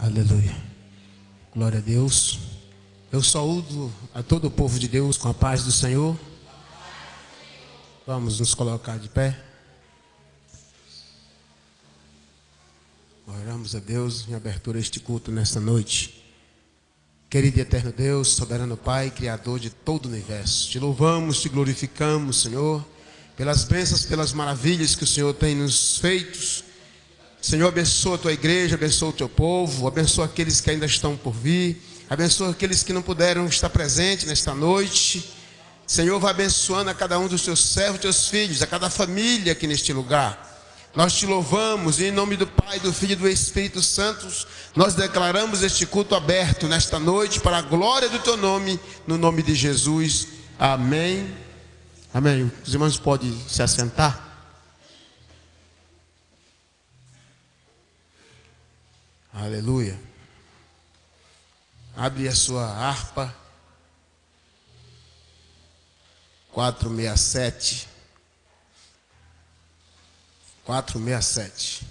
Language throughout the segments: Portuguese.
Aleluia. Glória a Deus. Eu saúdo a todo o povo de Deus com a paz do Senhor. Vamos nos colocar de pé. Oramos a Deus em abertura a este culto nesta noite. Querido e eterno Deus, soberano Pai, Criador de todo o universo, te louvamos, te glorificamos, Senhor, pelas bênçãos, pelas maravilhas que o Senhor tem nos feito. Senhor, abençoa a tua igreja, abençoa o teu povo, abençoa aqueles que ainda estão por vir, abençoa aqueles que não puderam estar presentes nesta noite. Senhor, vai abençoando a cada um dos teus servos, teus filhos, a cada família aqui neste lugar. Nós te louvamos e em nome do Pai, do Filho e do Espírito Santo, nós declaramos este culto aberto nesta noite para a glória do teu nome, no nome de Jesus. Amém. Amém. Os irmãos podem se assentar. Aleluia. Abre a sua harpa. 467. 467.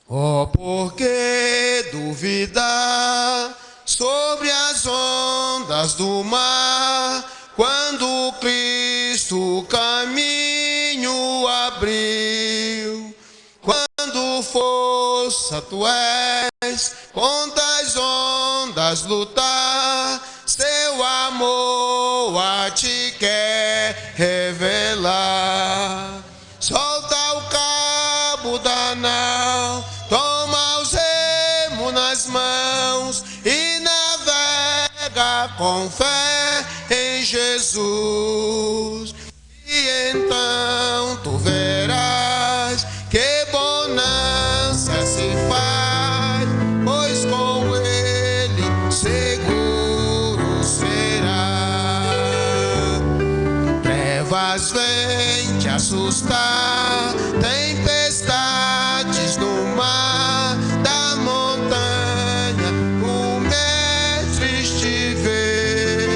Oh, por que duvidar sobre as ondas do mar, quando Cristo o caminho abriu? Quando força tu és contra as ondas lutar, seu amor a ti quer revelar. Solta o cabo da nau, toma os remos nas mãos e navega com fé em Jesus. E então tu verás que bonança se faz, pois com ele seguro será. Trevas vêm te assustar, tempestades no mar, da montanha o mestre te vê.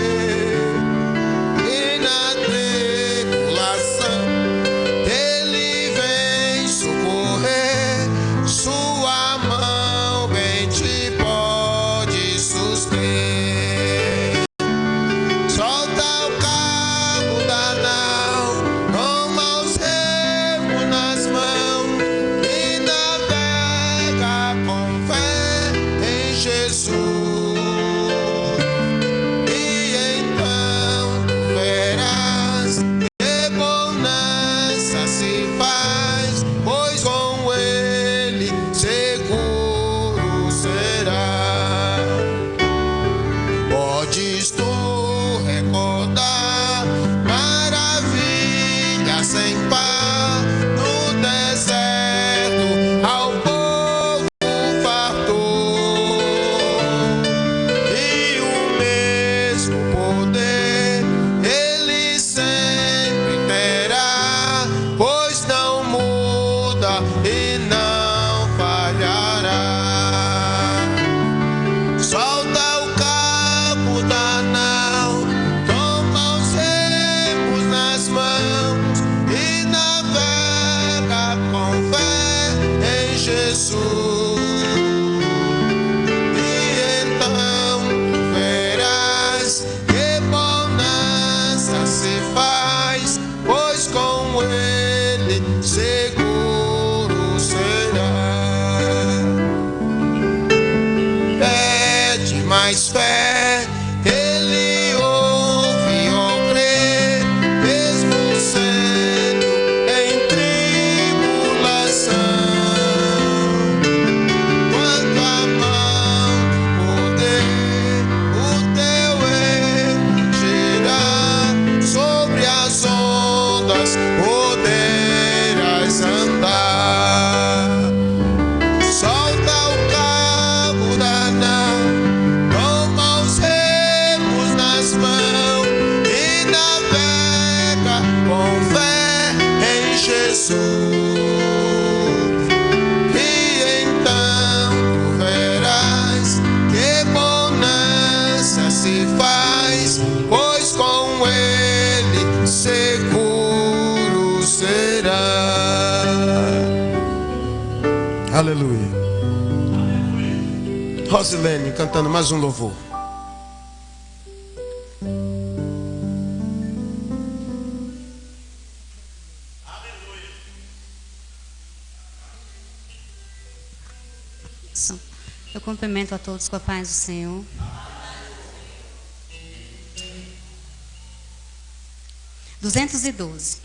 E na tribulação ele vem socorrer, sua mão bem te pode suster. Solta o cabo da nau, toma os remos nas mãos e navega com fé em Jesus. E então tu verás que bonança se faz, pois com ele seguro será. Podes tu recordar maravilha sem par no deserto, ao povo fartou, e o mesmo poder ele sempre terá, pois não muda e não falhará. Solta o cabo da nau, toma os remos nas mãos e navega com fé em Jesus. E então tu verás que bonança se faz, pois com ele seguro será. Pede mais fé, ele ouve ou crê, mesmo sendo em tribulação. Quanto a mão poder, o teu erro girar, sobre as ondas poderás andar. Solta o cabo da nau, toma os remos nas mãos e navega com fé em Jesus. E então tu verás que bonança se faz, pois com ele seguro será. Aleluia. Rosilene cantando mais um louvor. Eu cumprimento a todos com a paz do Senhor. (212)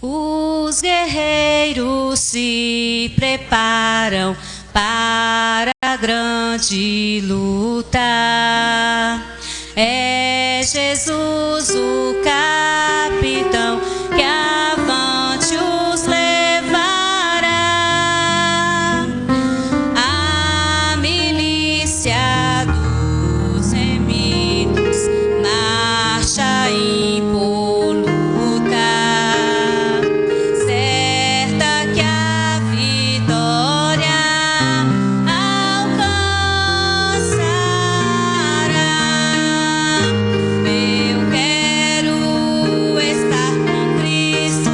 Os guerreiros se preparam para a grande luta. É Jesus o capitão que avante os levará. A milícia dos remidos marcha impoluta, certa que a vitória alcançará. Eu quero estar com Cristo,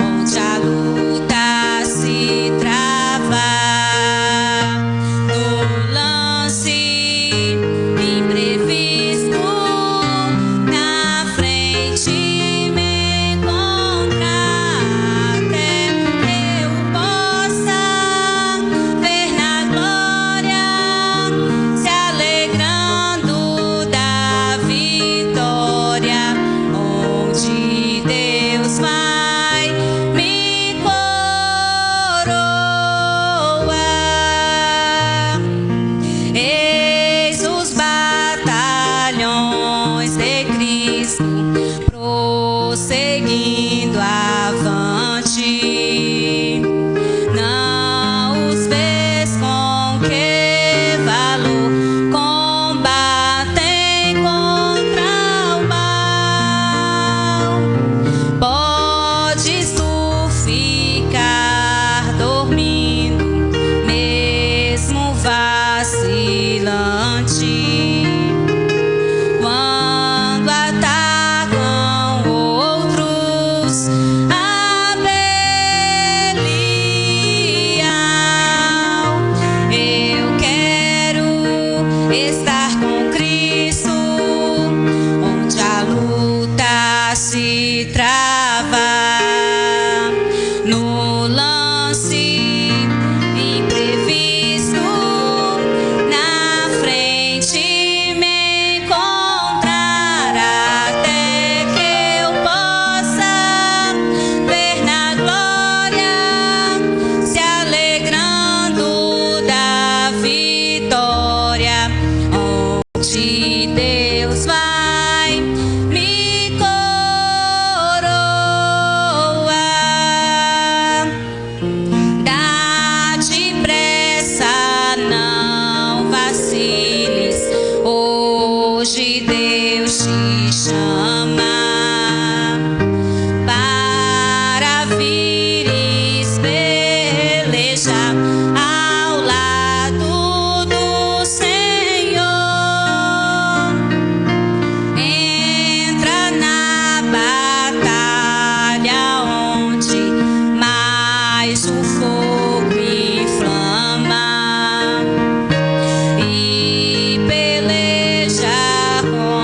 onde a luta se trava. No lance imprevisto, na frente me encontrar, até eu possa ver na glória, se alegrando da vitória, onde Deus vai me coroar. Eis os batalhões de Cristo prosseguindo avante. Não os vês com que valor combatem contra o mal. Podes tu ficar dormindo, mesmo vacilante, quando atacam outros a Belial. Eu quero estar com Cristo, onde a luta se trava. No lance imprevisto, na frente me encontrar, até que eu possa ver na glória, se alegrando da vitória, onde Deus vai me coroar. Dá depressa, não vaciles, hoje Deus te chama para vires pelejar ao lado do Senhor. Entra na batalha onde mais o fogo inflama, e peleja com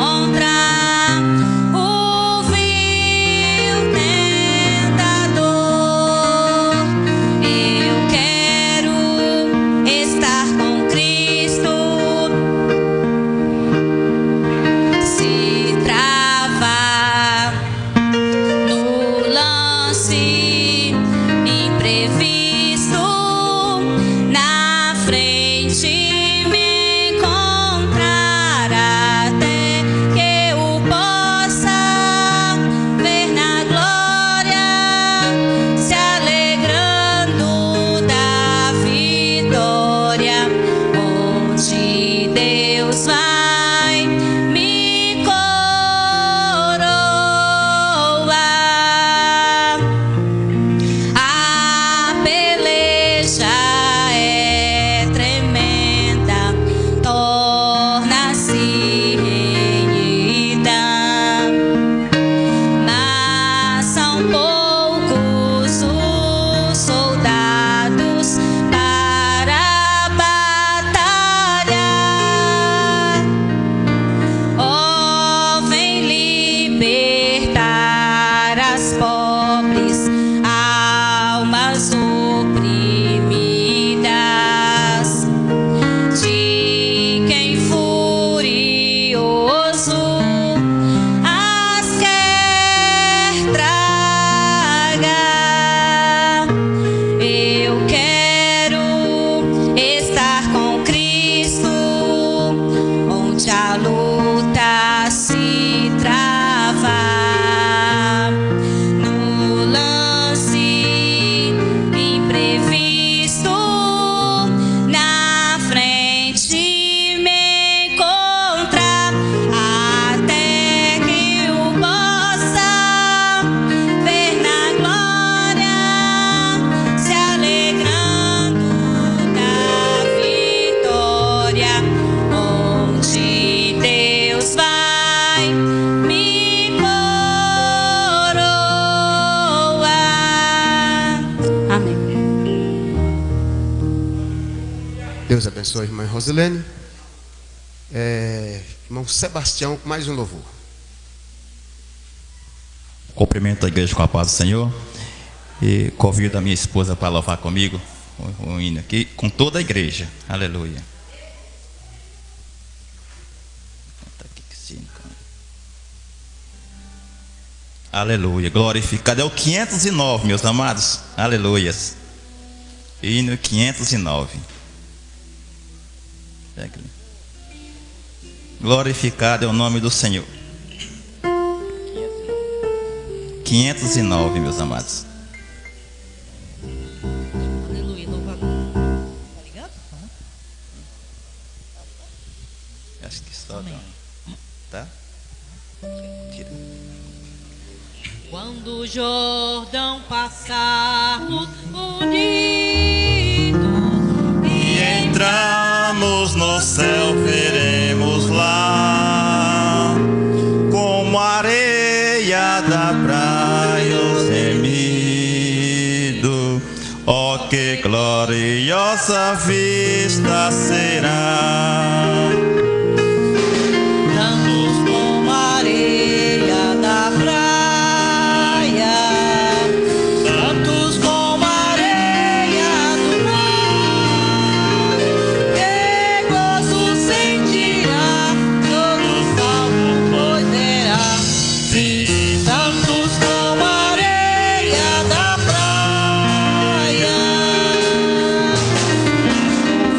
abençoe a irmã Rosilene. Irmão Sebastião, com mais um louvor. Cumprimento a igreja com a paz do Senhor. E convido a minha esposa para louvar comigo o hino aqui, com toda a igreja. Aleluia. Aleluia, glorificado. É o 509, meus amados. Aleluias. Hino 509. Glorificado é o nome do Senhor. 509, meus amados. Aleluia, louvado. Tá ligado? Acho que só não. Tá? Tira. Quando o Jordão passarmos unidos E entramos no céu, veremos lá, como a areia da praia os remidos. Oh, que gloriosa vista será! tantos como a areia da praia, tantos como a areia do mar, que gozo sentirá, todo salvo poderá. Sim, tantos como a areia da praia,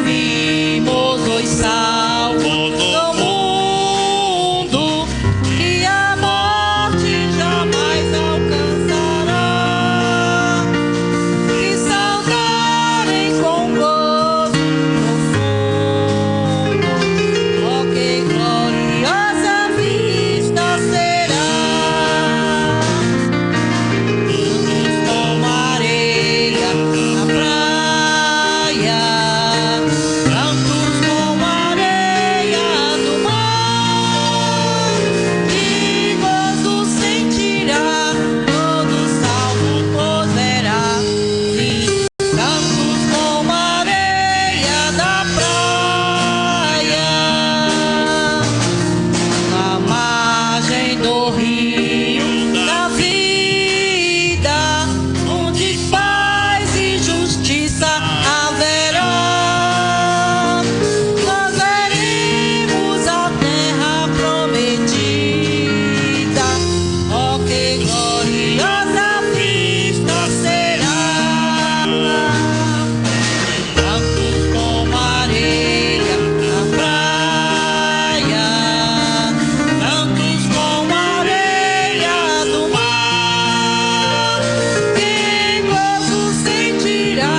vimos os salvos do mundo, que a morte jamais alcançará, e saudarem com gozo profundo. Oh, que gloriosa vista será, tantos como a areia na praia, tantos como a areia do mar, que gozo sentirá, todo salvo poderá. Sim, tantos como a areia da praia, na margem do rio da vida, onde paz e justiça haverá, nós veremos a terra prometida. Oh, que gloriosa vista será, tantos como a areia na praia, tantos como a areia do mar, que gozo sentirá,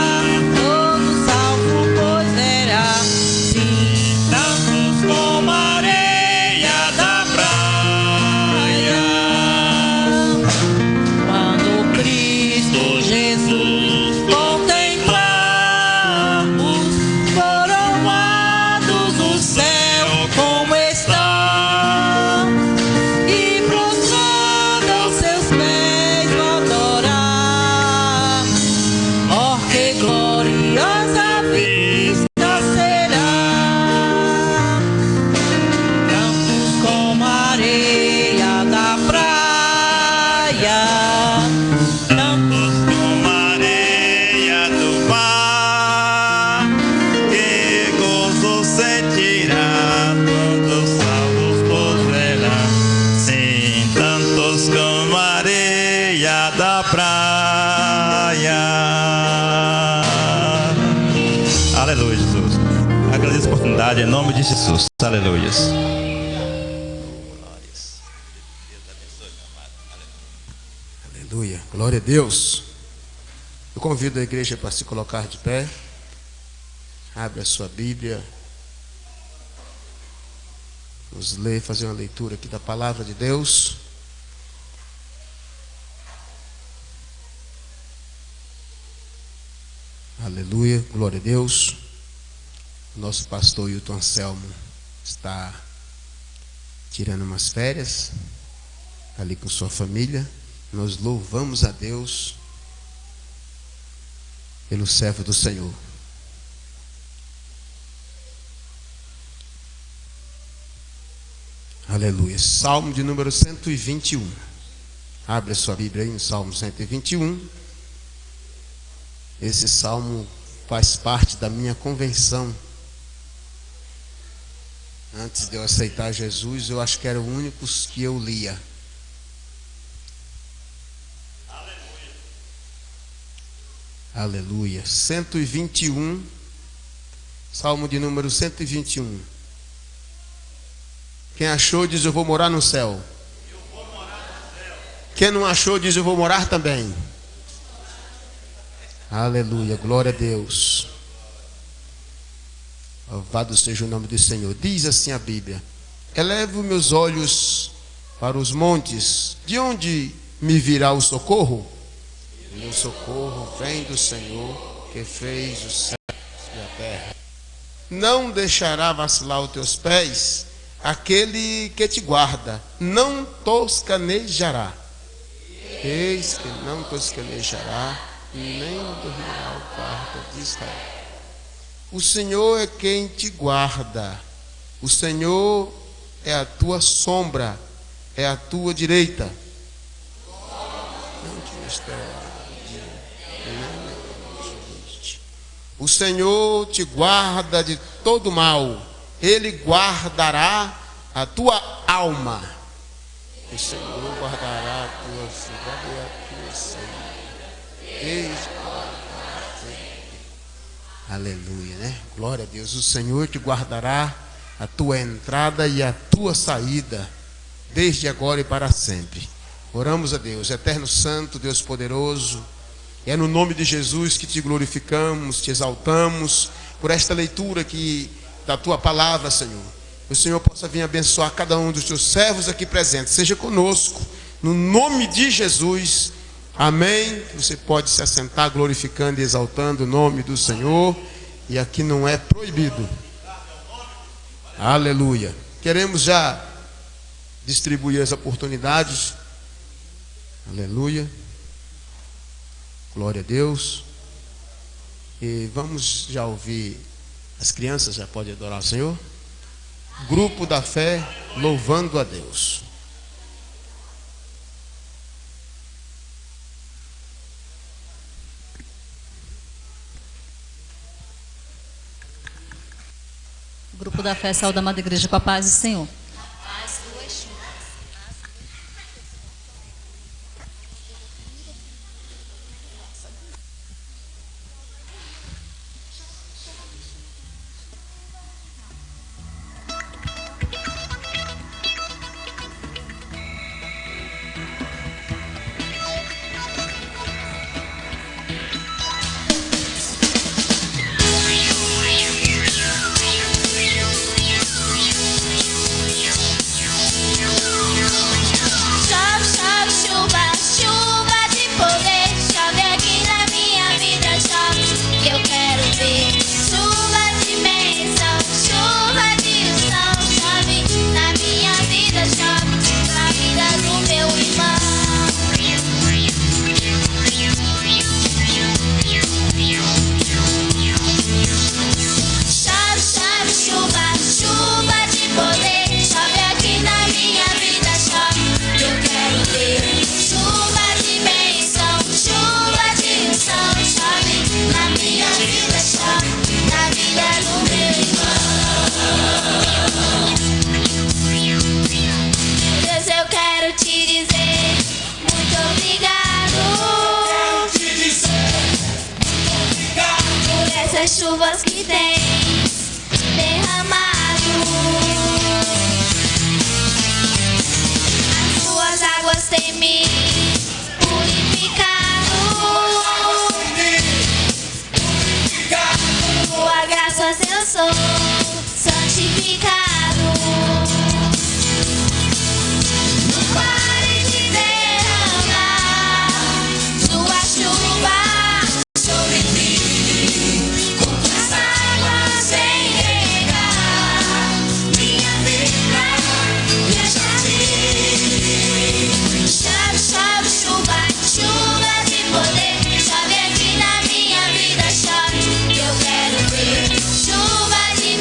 todo salvo poderá. Sim, tantos como a areia da praia, quando Cristo Jesus contemplarmos, coroados o céu como está, e prostrado aos seus pés o adorar. Oh, que gloriosa vista será, tantos como a areia da praia, tantos Como a areia do mar, que gozo sentirá, tantos salvos poderá. Sim, tantos como a areia da praia. Aleluia, Jesus. Agradeço a oportunidade em nome de Jesus. Aleluia. Aleluia, glória a Deus. Eu convido a igreja para se colocar de pé. Abre a sua Bíblia. Vamos ler, fazer uma leitura aqui da palavra de Deus. Aleluia, glória a Deus. Nosso pastor Hilton Anselmo está tirando umas férias ali com sua família. Nós louvamos a Deus pelo servo do Senhor. Aleluia. Salmo de número 121. Abre a sua Bíblia aí no Salmo 121. Esse salmo faz parte da minha convenção. Antes de eu aceitar Jesus, eu acho que era o único que eu lia. Aleluia. 121. Salmo de número 121. Quem achou diz: eu vou morar no céu. Quem não achou diz: eu vou morar também. Aleluia, glória a Deus. Louvado seja o nome do Senhor. Diz assim a Bíblia: elevo meus olhos para os montes, de onde me virá o socorro? O meu socorro vem do Senhor, que fez os céus e a terra. Não deixará vacilar os teus pés aquele que te guarda, não toscanejará. Eis que não toscanejará, nem dormirá o guarda de Israel. O Senhor é quem te guarda. O Senhor é a tua sombra, é a tua direita. Não te estará. O Senhor te guarda de todo mal. Ele guardará a tua alma. O Senhor guardará a tua cidade e a tua saída. Aleluia, né? Glória a Deus. O Senhor te guardará a tua entrada e a tua saída, desde agora e para sempre. Oramos a Deus, Eterno Santo, Deus poderoso. É no nome de Jesus que te glorificamos, te exaltamos por esta leitura aqui da tua palavra, Senhor. Que o Senhor possa vir abençoar cada um dos teus servos aqui presentes. Seja conosco, no nome de Jesus. Amém. Você pode se assentar glorificando e exaltando o nome do Senhor. E aqui não é proibido. Aleluia. Queremos já distribuir as oportunidades. Aleluia. Glória a Deus. E vamos já ouvir. As crianças já podem adorar o Senhor. Grupo da fé, louvando a Deus. Grupo da fé, saúde da amada igreja com a paz do Senhor. Chuvas que tem derramado, as tuas águas têm me purificado, tua graça eu sou santificado. Não pare de derramar tua chuva sobre mim. Chuva de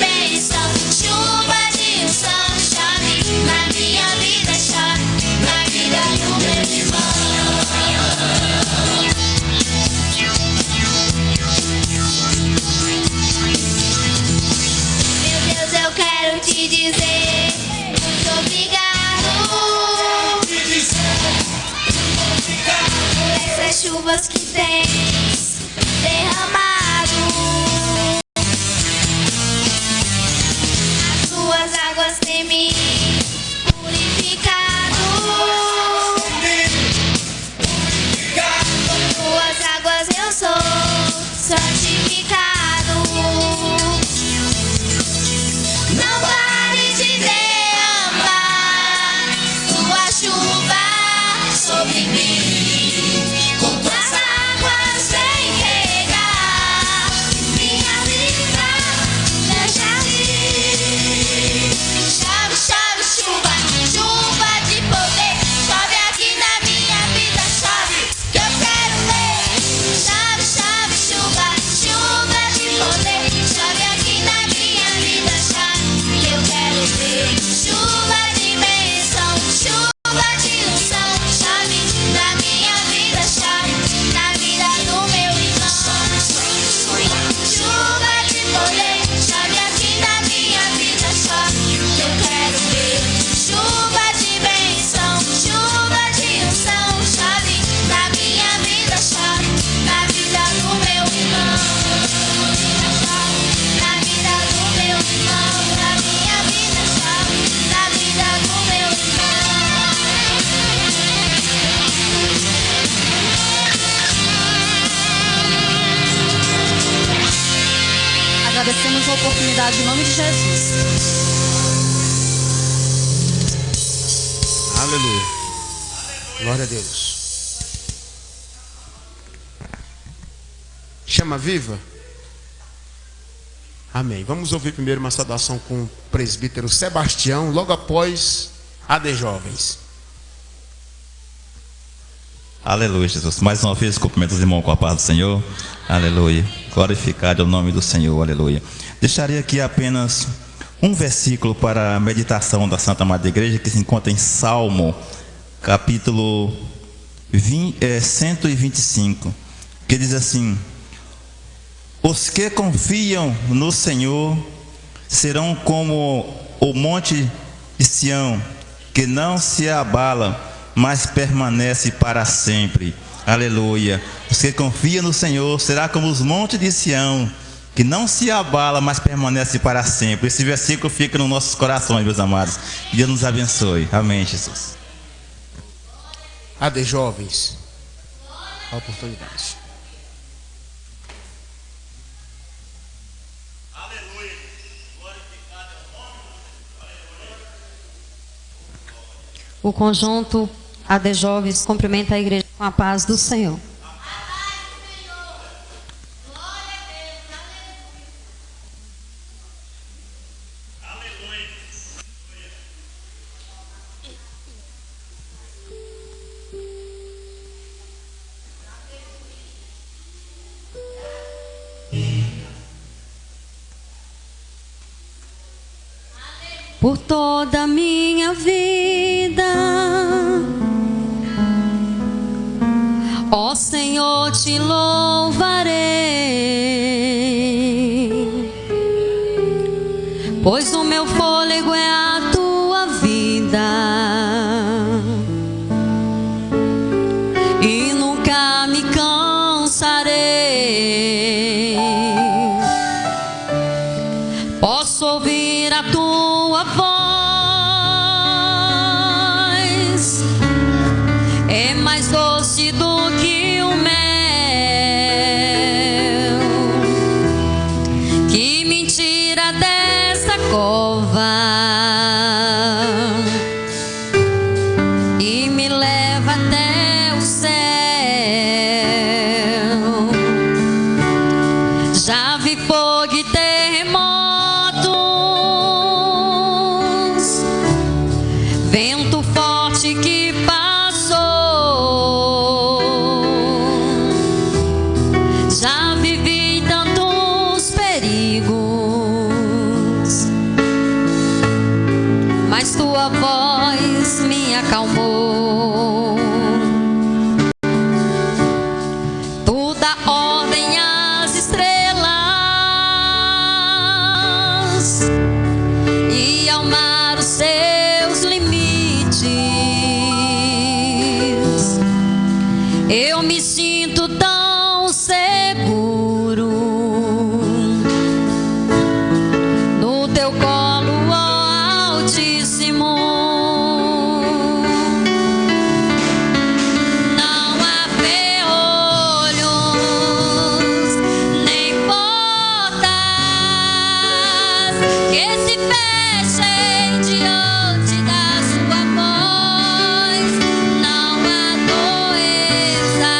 oportunidade em nome de Jesus. Aleluia. Glória a Deus. Chama viva? Amém. Vamos ouvir primeiro uma saudação com o presbítero Sebastião, logo após a de jovens. Aleluia, Jesus. Mais uma vez, cumprimento os irmãos com a paz do Senhor. Aleluia. Glorificado é o nome do Senhor. Aleluia. Deixarei aqui apenas um versículo para a meditação da Santa Madre Igreja, que se encontra em Salmo, capítulo 125, que diz assim: os que confiam no Senhor serão como o monte de Sião, que não se abala, mas permanece para sempre. Aleluia. Os que confiam no Senhor será como os montes de Sião, que não se abala, mas permanece para sempre. Esse versículo fica nos nossos corações, meus amados. Que Deus nos abençoe. Amém, Jesus. A de jovens. A oportunidade. O conjunto AD Jovens cumprimenta a igreja com a paz do Senhor. Por toda a minha vida, ó Senhor, te louvarei, pois o meu fôlego é a tua vida e nunca me cansarei. Posso ouvir a tua voz, é mais doce do que o mel, que me tira desta cova e me leva até o céu. Já vi fogo e terremotos, vento forte que passou. Já vivi tantos perigos, mas tua voz me acalmou. Tu dá ordem às estrelas e ao mar os seus limites. Eu me sinto tão seguro no teu colo, ó Altíssimo. Não há ferrolhos nem portas que se fechem diante da sua voz. Não há doença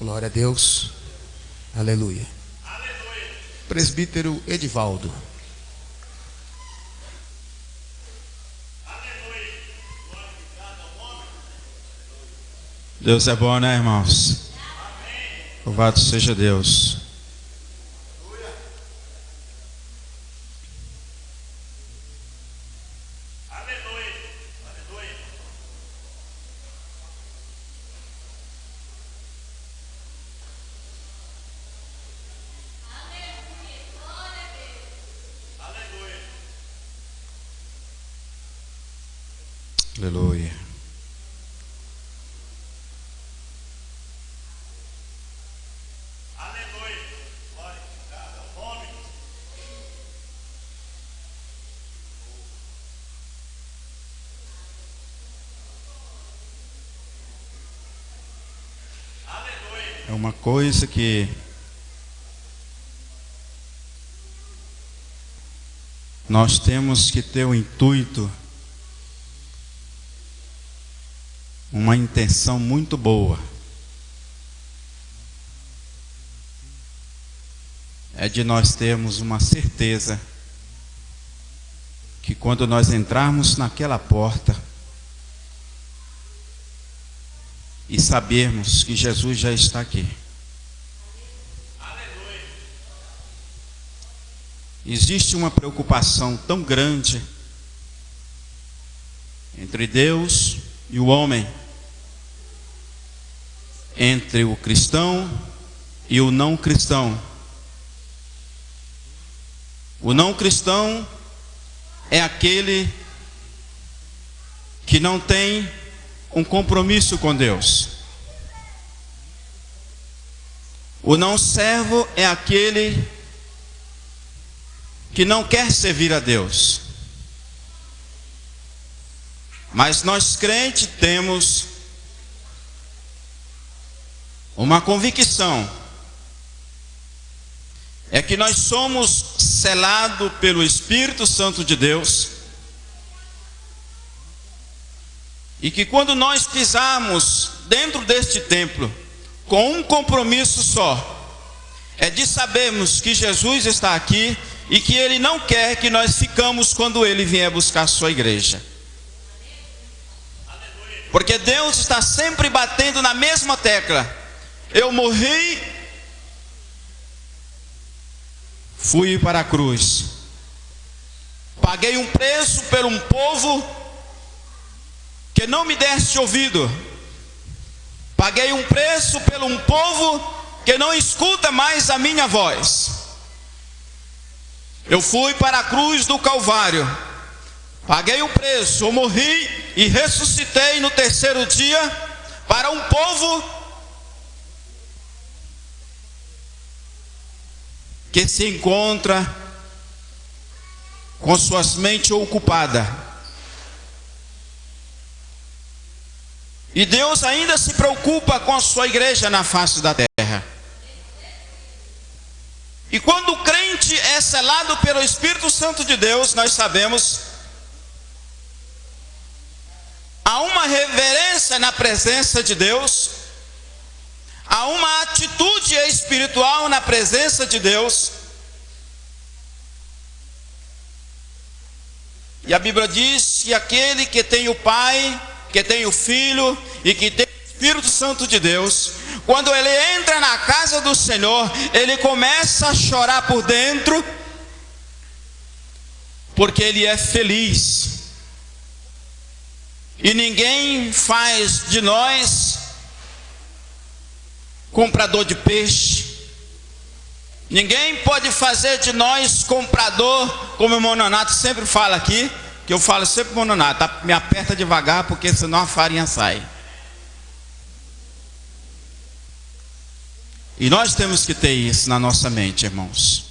Glória a Deus. Aleluia. Presbítero Edivaldo. Deus é bom, né, irmãos? Louvado seja Deus. Aleluia. É uma coisa que nós temos que ter o intuito, uma intenção muito boa. É de nós termos uma certeza que quando nós entrarmos naquela porta e sabermos que Jesus já está aqui. Existe uma preocupação tão grande entre Deus e o homem, entre o cristão e o não cristão. O não cristão é aquele que não tem um compromisso com Deus. O não servo é aquele que não quer servir a Deus. Mas nós crentes temos uma convicção, é que nós somos selados pelo Espírito Santo de Deus, e que quando nós pisarmos dentro deste templo com um compromisso só, é de sabermos que Jesus está aqui e que Ele não quer que nós ficamos quando Ele vier buscar a sua igreja. Porque Deus está sempre batendo na mesma tecla. Eu morri, fui para a cruz, paguei um preço por um povo que não me deste ouvido, paguei um preço por um povo que não escuta mais a minha voz. Eu fui para a cruz do Calvário, paguei um preço, eu morri e ressuscitei no terceiro dia para um povo que se encontra com suas mentes ocupadas. E Deus ainda se preocupa com a sua igreja na face da terra. E quando o crente é selado pelo Espírito Santo de Deus, nós sabemos, há uma reverência na presença de Deus, há uma atitude espiritual na presença de Deus. E a Bíblia diz que aquele que tem o Pai, que tem o Filho e que tem o Espírito Santo de Deus, quando ele entra na casa do Senhor, ele começa a chorar por dentro, porque ele é feliz. E ninguém faz de nós comprador de peixe, ninguém pode fazer de nós comprador, como o irmão Nonato sempre fala aqui, que eu falo sempre, irmão Nonato, me aperta devagar, porque senão a farinha sai. E nós temos que ter isso na nossa mente, irmãos.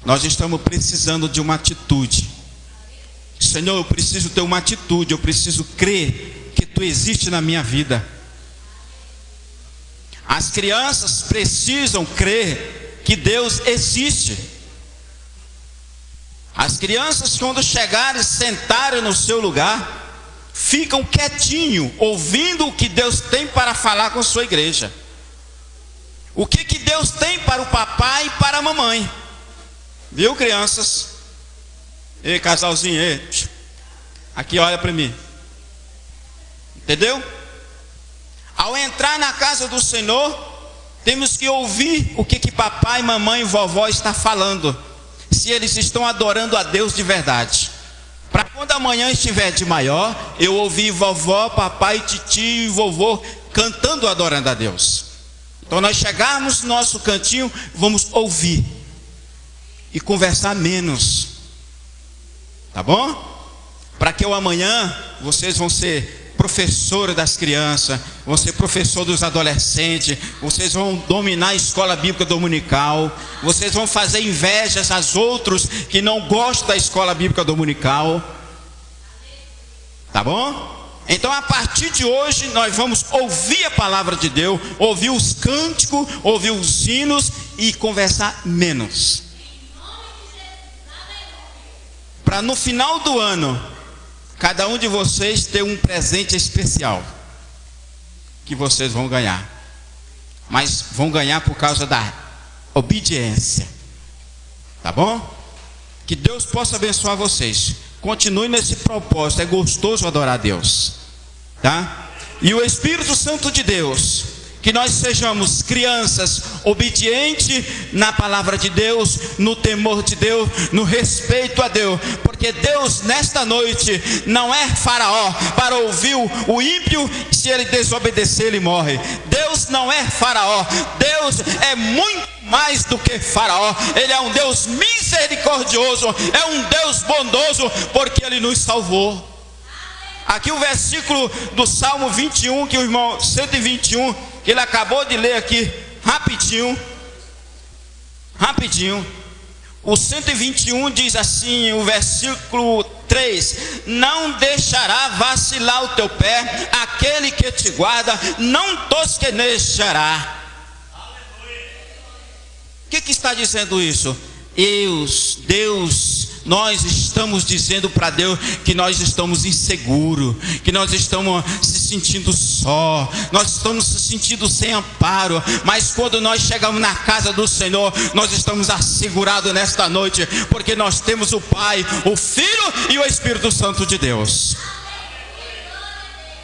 Nós estamos precisando de uma atitude. Senhor, eu preciso ter uma atitude, eu preciso crer que Tu existes na minha vida. As crianças precisam crer que Deus existe. As crianças, quando chegarem e sentarem no seu lugar, ficam quietinho, ouvindo o que Deus tem para falar com a sua igreja. O que Deus tem para o papai e para a mamãe. Viu, crianças? Ei, casalzinho, ei. Aqui, olha para mim. Entendeu? Ao entrar na casa do Senhor, temos que ouvir o que papai, mamãe e vovó está falando. Se eles estão adorando a Deus de verdade. Para quando amanhã estiver de maior, eu ouvir vovó, papai, titio e vovô cantando, adorando a Deus. Então nós chegarmos no nosso cantinho, vamos ouvir e conversar menos. Tá bom? Para que o amanhã vocês vão ser professor das crianças, vão ser professor dos adolescentes, vocês vão dominar a escola bíblica dominical, vocês vão fazer invejas aos outros que não gostam da escola bíblica dominical. Tá bom? Então a partir de hoje nós vamos ouvir a palavra de Deus, ouvir os cânticos, ouvir os hinos e conversar menos. Para no final do ano, cada um de vocês ter um presente especial que vocês vão ganhar. Mas vão ganhar por causa da obediência. Tá bom? Que Deus possa abençoar vocês. Continue nesse propósito. É gostoso adorar a Deus. Tá? E o Espírito Santo de Deus, que nós sejamos crianças obedientes na palavra de Deus, no temor de Deus, no respeito a Deus, porque Deus nesta noite não é faraó para ouvir o ímpio, se ele desobedecer ele morre. Deus não é faraó, Deus é muito mais do que faraó. Ele é um Deus misericordioso, é um Deus bondoso, porque ele nos salvou. Aqui o versículo do Salmo 21, que o irmão 121, que ele acabou de ler aqui, rapidinho. O 121 diz assim, o versículo 3: não deixará vacilar o teu pé, aquele que te guarda não tosquenejará. O que está dizendo isso? Deus, nós estamos dizendo para Deus que nós estamos inseguros, que nós estamos se sentindo só, nós estamos se sentindo sem amparo, mas quando nós chegamos na casa do Senhor, nós estamos assegurados nesta noite, porque nós temos o Pai, o Filho e o Espírito Santo de Deus.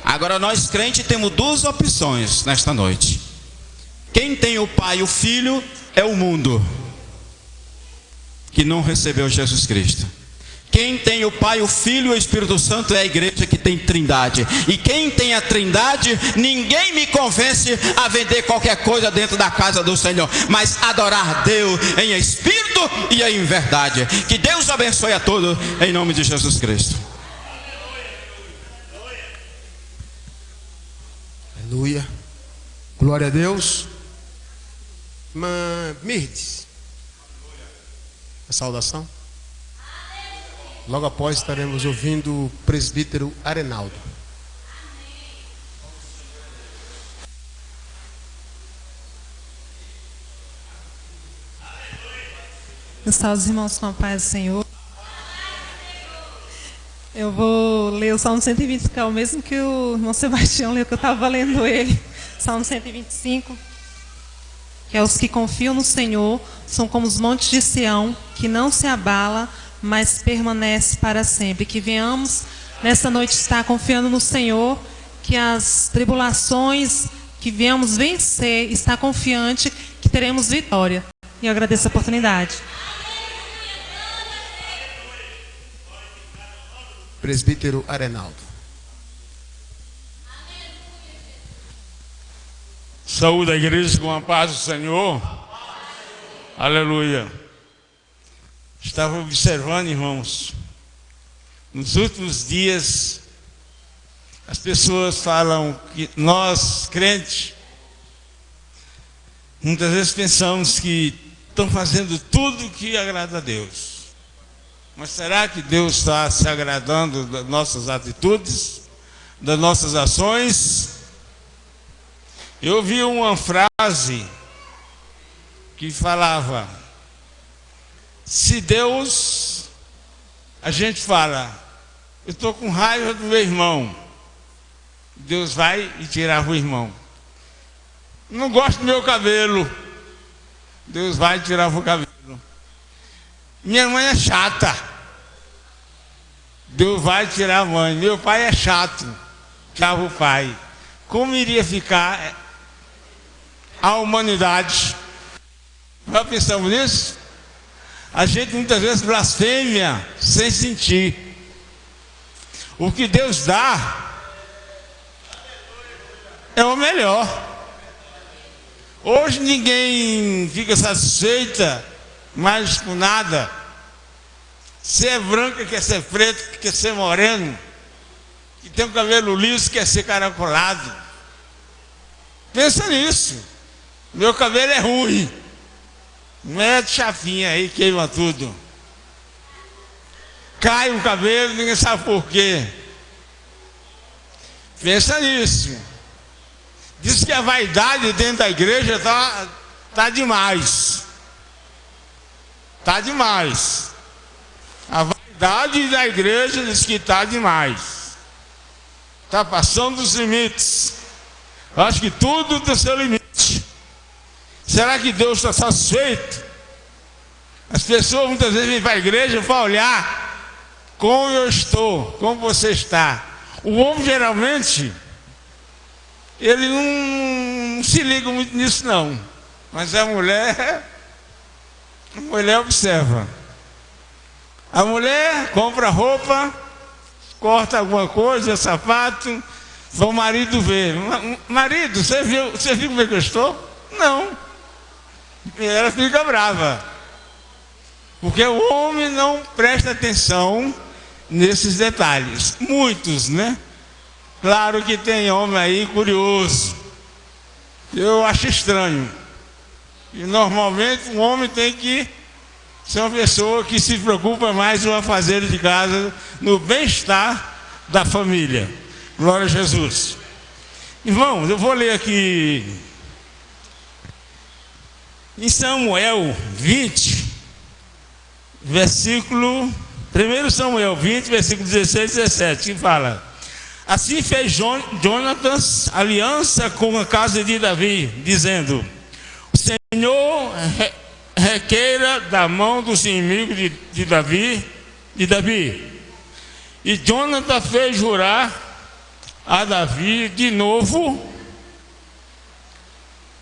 Agora nós crentes temos duas opções nesta noite. Quem tem o Pai e o Filho é o mundo que não recebeu Jesus Cristo. Quem tem o Pai, o Filho e o Espírito Santo é a igreja que tem trindade. E quem tem a trindade, ninguém me convence a vender qualquer coisa dentro da casa do Senhor, mas adorar Deus em espírito e em verdade. Que Deus abençoe a todos em nome de Jesus Cristo. Aleluia. Glória a Deus. Irmã Mirdes, a saudação. Logo após estaremos ouvindo o presbítero Arenaldo. Está os irmãos com a paz do Senhor. Eu vou ler o Salmo 120, que é o mesmo que o irmão Sebastião leu, que eu estava lendo ele. Salmo 125. Que é: os que confiam no Senhor são como os montes de Sião, que não se abala, mas permanece para sempre. Que venhamos nessa noite estar confiando no Senhor, que as tribulações que venhamos vencer, estar confiante que teremos vitória. E eu agradeço a oportunidade. Presbítero Arenaldo. Saúde a igreja com a paz do Senhor. Aleluia. Estava observando, irmãos, nos últimos dias, as pessoas falam que nós, crentes, muitas vezes pensamos que estão fazendo tudo que agrada a Deus. Mas será que Deus está se agradando das nossas atitudes, das nossas ações? Eu ouvi uma frase que falava: se Deus, a gente fala, eu estou com raiva do meu irmão, Deus vai e tirava o irmão. Não gosto do meu cabelo. Deus vai tirar o cabelo. Minha mãe é chata. Deus vai tirar a mãe. Meu pai é chato. Tirava o pai. Como iria ficar a humanidade? Já pensamos nisso? A gente muitas vezes blasfêmia sem sentir. O que Deus dá é o melhor. Hoje ninguém fica satisfeita mais com nada. Se é branca, quer ser preto, quer ser moreno. Que tem um cabelo liso, quer ser caracolado. Pensa nisso. Meu cabelo é ruim. Não é de chapinha aí, queima tudo. Cai o cabelo, ninguém sabe por quê. Pensa nisso. Diz que a vaidade dentro da igreja tá demais. Tá demais. A vaidade da igreja diz que tá demais. Tá passando dos limites. Eu acho que tudo tem seu limite. Será que Deus está satisfeito? As pessoas muitas vezes vêm para a igreja para olhar como eu estou, como você está. O homem geralmente, ele não se liga muito nisso não. Mas a mulher observa. A mulher compra roupa, corta alguma coisa, sapato, para o marido ver. Marido, você viu como é que eu estou? Não. E ela fica brava. Porque o homem não presta atenção nesses detalhes. Muitos, né? Claro que tem homem aí curioso. Eu acho estranho. E normalmente um homem tem que ser uma pessoa que se preocupa mais no afazeres de casa, no bem-estar da família. Glória a Jesus. Irmãos, eu vou ler aqui em Samuel 20, versículo 1 Samuel 20, versículo 16 e 17, que fala: assim fez Jonatas aliança com a casa de Davi, dizendo: o Senhor requeira da mão dos inimigos de Davi. E Jonatas fez jurar a Davi de novo,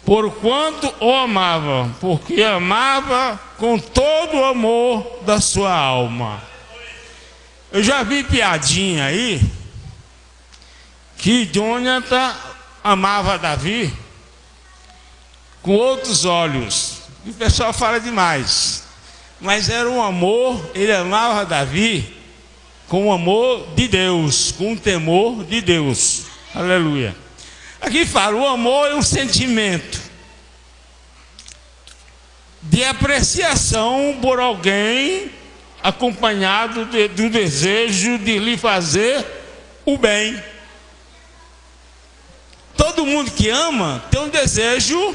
porquanto o amava, porque amava com todo o amor da sua alma. Eu já vi piadinha aí que Jonatas amava Davi com outros olhos. O pessoal fala demais, mas era um amor. Ele amava Davi com o amor de Deus, com o temor de Deus. Aleluia. Aqui fala, o amor é um sentimento de apreciação por alguém, acompanhado do desejo de lhe fazer o bem. Todo mundo que ama tem um desejo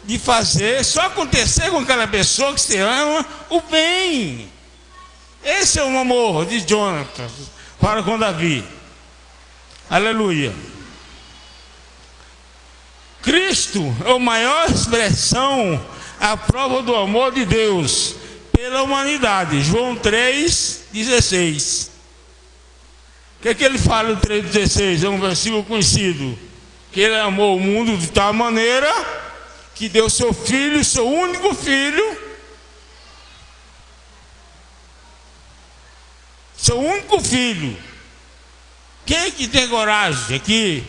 de fazer, só acontecer com aquela pessoa que você ama, o bem. Esse é o amor de Jonatas para com Davi. Aleluia. Cristo é a maior expressão, a prova do amor de Deus pela humanidade. João 3,16. O que é que ele fala no 3,16? É um versículo conhecido. Que ele amou o mundo de tal maneira que deu seu filho, seu único filho, seu único filho. Quem é que tem coragem aqui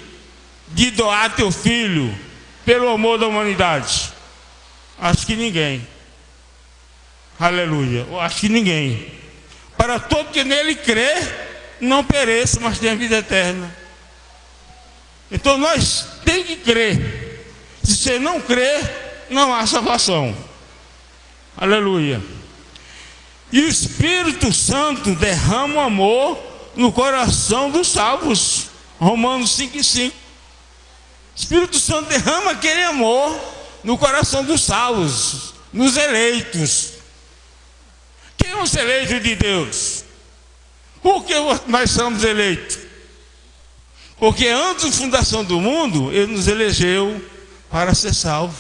de doar teu filho pelo amor da humanidade? Acho que ninguém. Aleluia. Eu acho que ninguém. Para todo que nele crê, não pereça, mas tenha vida eterna. Então nós temos que crer. Se você não crê, não há salvação. Aleluia. E o Espírito Santo derrama o amor no coração dos salvos. Romanos 5,5. O Espírito Santo derrama aquele amor no coração dos salvos, nos eleitos. Quem é os eleitos de Deus? Por que nós somos eleitos? Porque antes da fundação do mundo, Ele nos elegeu para ser salvo.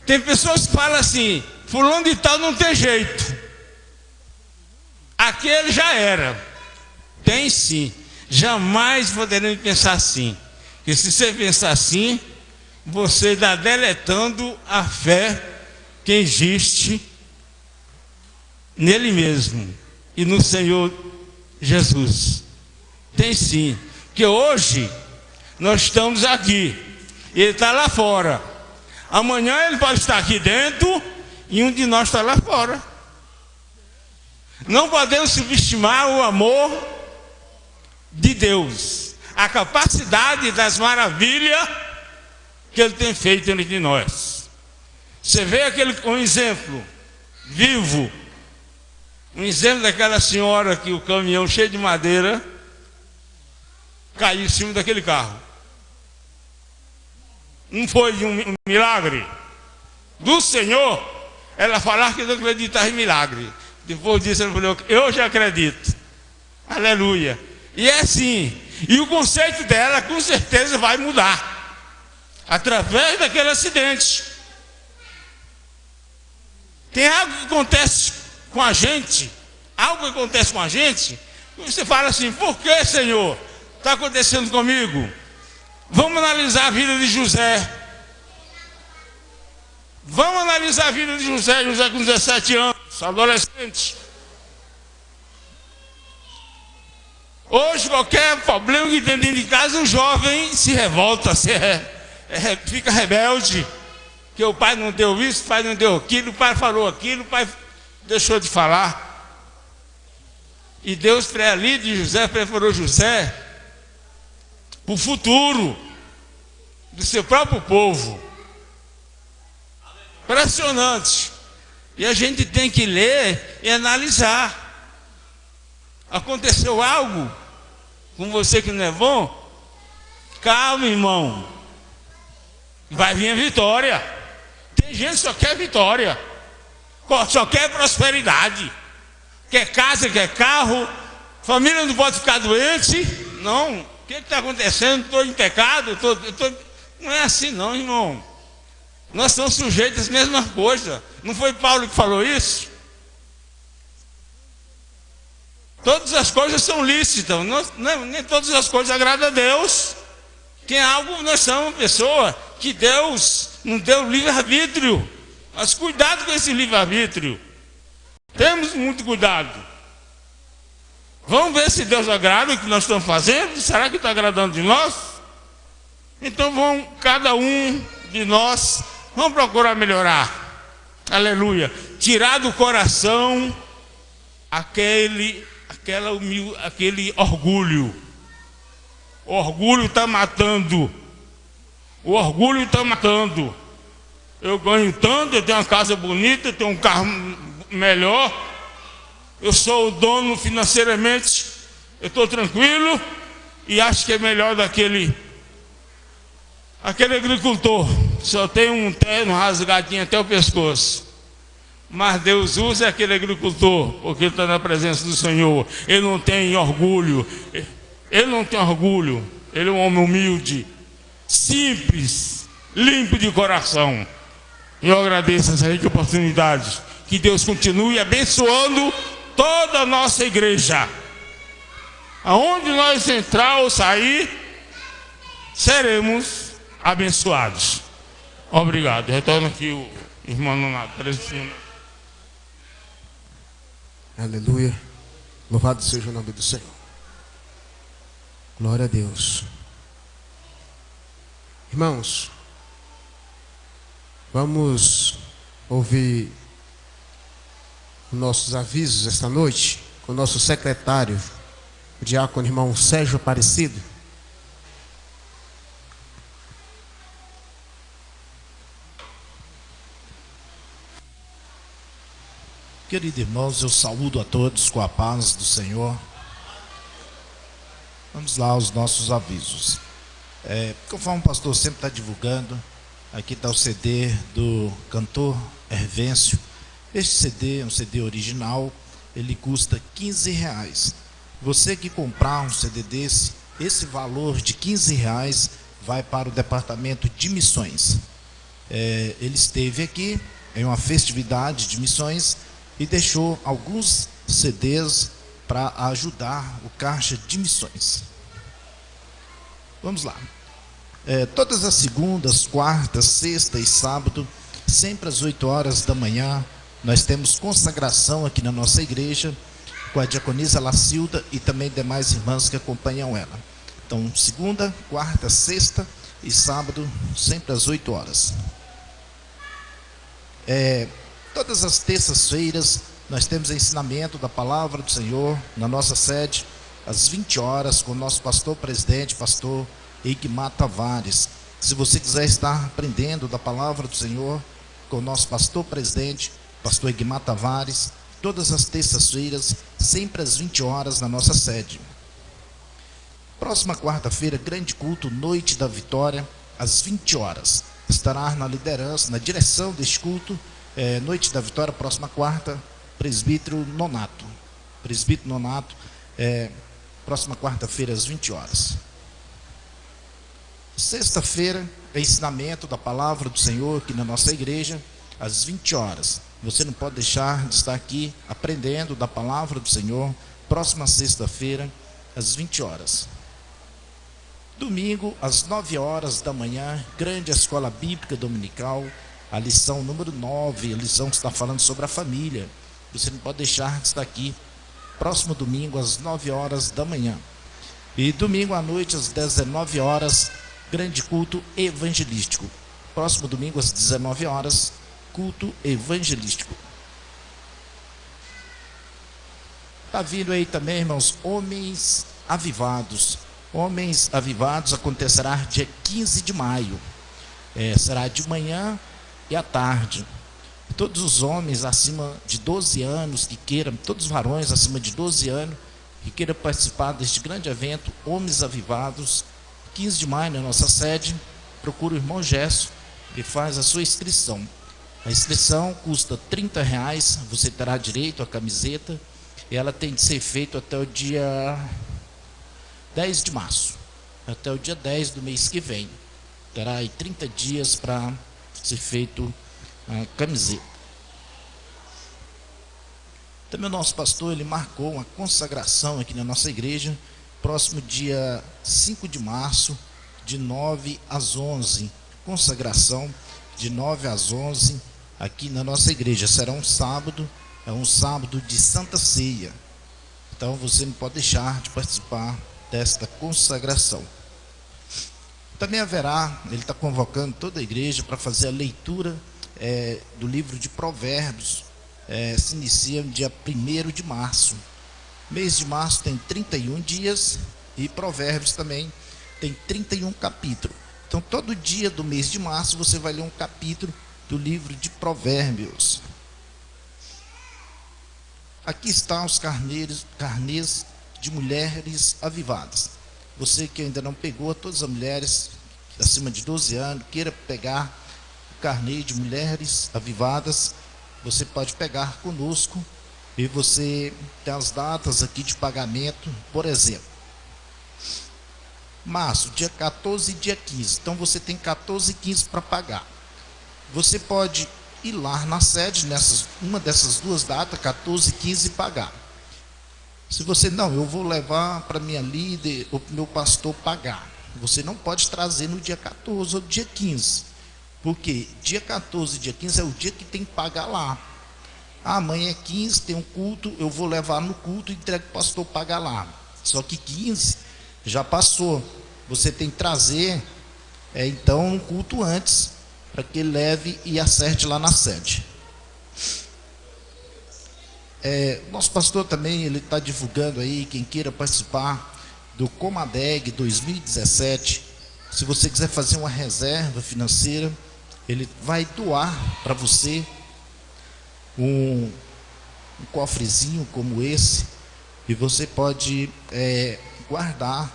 Tem pessoas que falam assim: fulano de tal não tem jeito, aquele já era. Tem sim. Jamais poderemos pensar assim. Porque se você pensar assim, você está deletando a fé que existe nele mesmo e no Senhor Jesus. Tem sim. Que hoje nós estamos aqui, ele está lá fora. Amanhã ele pode estar aqui dentro e um de nós está lá fora. Não podemos subestimar o amor de Deus, a capacidade das maravilhas que ele tem feito entre nós. Você vê um exemplo vivo, um exemplo daquela senhora que o caminhão cheio de madeira caiu em cima daquele carro. Não foi um milagre do Senhor ela falar que não acreditava em milagre. Depois disso ela falou: eu já acredito. Aleluia. E é assim. E o conceito dela com certeza vai mudar através daquele acidente. Tem algo que acontece com a gente, e você fala assim: por que, Senhor, está acontecendo comigo? Vamos analisar a vida de José. Vamos analisar a vida de José. José com 17 anos, adolescente. Hoje, qualquer problema que tem dentro de casa, o jovem se revolta, fica rebelde. Que o pai não deu isso, o pai não deu aquilo, o pai falou aquilo, o pai deixou de falar. E Deus, ali de José, preparou José para o futuro do seu próprio povo. Impressionante. E a gente tem que ler e analisar. Aconteceu algo com você que não é bom? Calma, irmão. Vai vir a vitória. Tem gente que só quer vitória, só quer prosperidade, quer casa, quer carro. Família não pode ficar doente. Não. O que está acontecendo? Estou em pecado? Não é assim não, irmão. Nós estamos sujeitos às mesmas coisas. Não foi Paulo que falou isso? Todas as coisas são lícitas. Nem todas as coisas agradam a Deus. Tem algo, nós somos uma pessoa que Deus não deu livre-arbítrio. Mas cuidado com esse livre-arbítrio. Temos muito cuidado. Vamos ver se Deus agrada o que nós estamos fazendo. Será que está agradando de nós? Então cada um de nós, vamos procurar melhorar. Aleluia. Tirar do coração aquele orgulho. O orgulho está matando. O orgulho está matando. Eu ganho tanto, eu tenho uma casa bonita, eu tenho um carro melhor, eu sou o dono financeiramente, eu estou tranquilo e acho que é melhor daquele agricultor, só tem um terno rasgadinho até o pescoço. Mas Deus usa aquele agricultor, porque ele está na presença do Senhor. Ele não tem orgulho. Ele não tem orgulho. Ele é um homem humilde, simples, limpo de coração. E eu agradeço essa rica oportunidade. Que Deus continue abençoando toda a nossa igreja. Aonde nós entrar ou sair, seremos abençoados. Obrigado. Retorno aqui o irmão Nonato. Aleluia. Louvado seja o nome do Senhor. Glória a Deus. Irmãos, vamos ouvir os nossos avisos esta noite com o nosso secretário, o diácono irmão Sérgio Aparecido. Queridos irmãos, eu saúdo a todos com a paz do Senhor. Vamos lá aos nossos avisos. Conforme o pastor sempre está divulgando, aqui está o CD do cantor Hervêncio. Este CD é um CD original, ele custa R$15. Você que comprar um CD desse, esse valor de R$15 vai para o departamento de missões. Ele esteve aqui em uma festividade de missões e deixou alguns CDs para ajudar o caixa de missões. Vamos lá. Todas as segundas, quartas, sexta e sábado, sempre às 8 horas da manhã, nós temos consagração aqui na nossa igreja, com a diaconisa Lacilda e também demais irmãs que acompanham ela. Então, segunda, quarta, sexta e sábado, sempre às 8 horas. Todas as terças-feiras, nós temos ensinamento da palavra do Senhor na nossa sede, às 20 horas, com o nosso pastor presidente, pastor Egmar Tavares. Se você quiser estar aprendendo da palavra do Senhor, com o nosso pastor presidente, pastor Egmar Tavares, todas as terças-feiras, sempre às 20 horas na nossa sede. Próxima quarta-feira, grande culto, Noite da Vitória, às 20 horas. Estará na liderança, na direção deste culto, Noite da Vitória, próxima quarta, presbítero Nonato. Presbítero Nonato, próxima quarta-feira, às 20 horas. Sexta-feira, ensinamento da palavra do Senhor aqui na nossa igreja, às 20 horas. Você não pode deixar de estar aqui aprendendo da palavra do Senhor. Próxima sexta-feira, às 20 horas. Domingo, às 9 horas da manhã, grande escola bíblica dominical, a lição número 9, a lição que está falando sobre a família. Você não pode deixar de estar aqui. Próximo domingo, às 9 horas da manhã. E domingo à noite, às 19 horas, grande culto evangelístico. Próximo domingo, às 19 horas, culto evangelístico. Está vindo aí também, irmãos, Homens Avivados. Homens Avivados acontecerá dia 15 de maio. Será de manhã e à tarde. Todos os homens acima de 12 anos que queiram, todos os varões acima de 12 anos que queiram participar deste grande evento, Homens Avivados, 15 de maio na nossa sede, procura o irmão Gesso e faz a sua inscrição. A inscrição custa R$30, você terá direito à camiseta, e ela tem de ser feita até o dia 10 de março, até o dia 10 do mês que vem. Terá aí 30 dias para ser feito a camiseta. Também o nosso pastor, ele marcou uma consagração aqui na nossa igreja, próximo dia 5 de março, de 9 às 11. Consagração de 9 às 11 aqui na nossa igreja. Será um sábado, é um sábado de Santa Ceia. Então você não pode deixar de participar desta consagração. Também haverá, ele está convocando toda a igreja para fazer a leitura do livro de Provérbios. Se inicia no dia 1º de março. Mês de março tem 31 dias e Provérbios também tem 31 capítulos. Então todo dia do mês de março você vai ler um capítulo do livro de Provérbios. Aqui estão os carnês de mulheres avivadas. Você que ainda não pegou, todas as mulheres acima de 12 anos, queira pegar o carnê de mulheres avivadas, você pode pegar conosco e você tem as datas aqui de pagamento, por exemplo. Março, dia 14 e dia 15. Então você tem 14 e 15 para pagar. Você pode ir lá na sede, uma dessas duas datas, 14 e 15, e pagar. Se você, não, eu vou levar para minha líder ou para o meu pastor pagar. Você não pode trazer no dia 14 ou dia 15. Porque dia 14 e dia 15 é o dia que tem que pagar lá. Amanhã é 15, tem um culto, eu vou levar no culto e entrego para o pastor pagar lá. Só que 15 já passou. Você tem que trazer, então, um culto antes, para que ele leve e acerte lá na sede. Nosso pastor também, ele está divulgando aí, quem queira participar do Comadeg 2017, se você quiser fazer uma reserva financeira, ele vai doar para você um cofrezinho como esse, e você pode guardar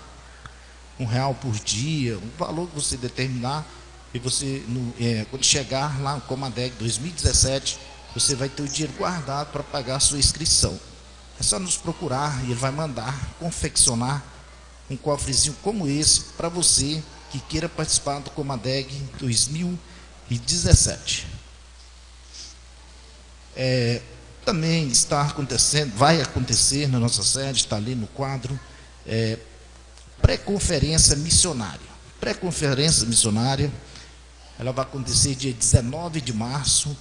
R$1 por dia, um valor que você determinar, e você, quando chegar lá no Comadeg 2017, você vai ter o dinheiro guardado para pagar a sua inscrição. É só nos procurar e ele vai mandar confeccionar um cofrezinho como esse para você que queira participar do Comadeg 2017. Também está acontecendo, vai acontecer na nossa sede, está ali no quadro, pré-conferência missionária. Pré-conferência missionária, ela vai acontecer dia 19 de março,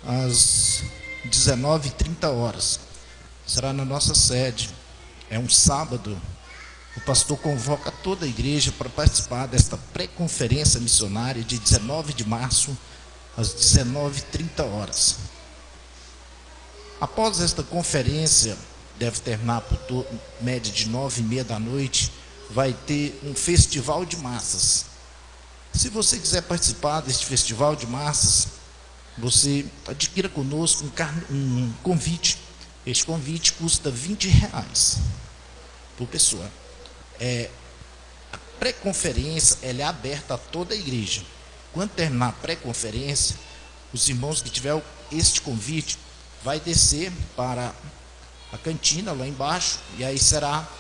às 19h30. Será na nossa sede, é um sábado. O pastor convoca toda a igreja para participar desta pré-conferência missionária de 19 de março, às 19h30. Após esta conferência, deve terminar por média de 9h30 da noite, vai ter um festival de massas. Se você quiser participar deste festival de massas, você adquira conosco um convite. Este convite custa R$20 por pessoa. A pré-conferência ela é aberta a toda a igreja. Quando terminar a pré-conferência, os irmãos que tiver este convite vai descer para a cantina lá embaixo, e aí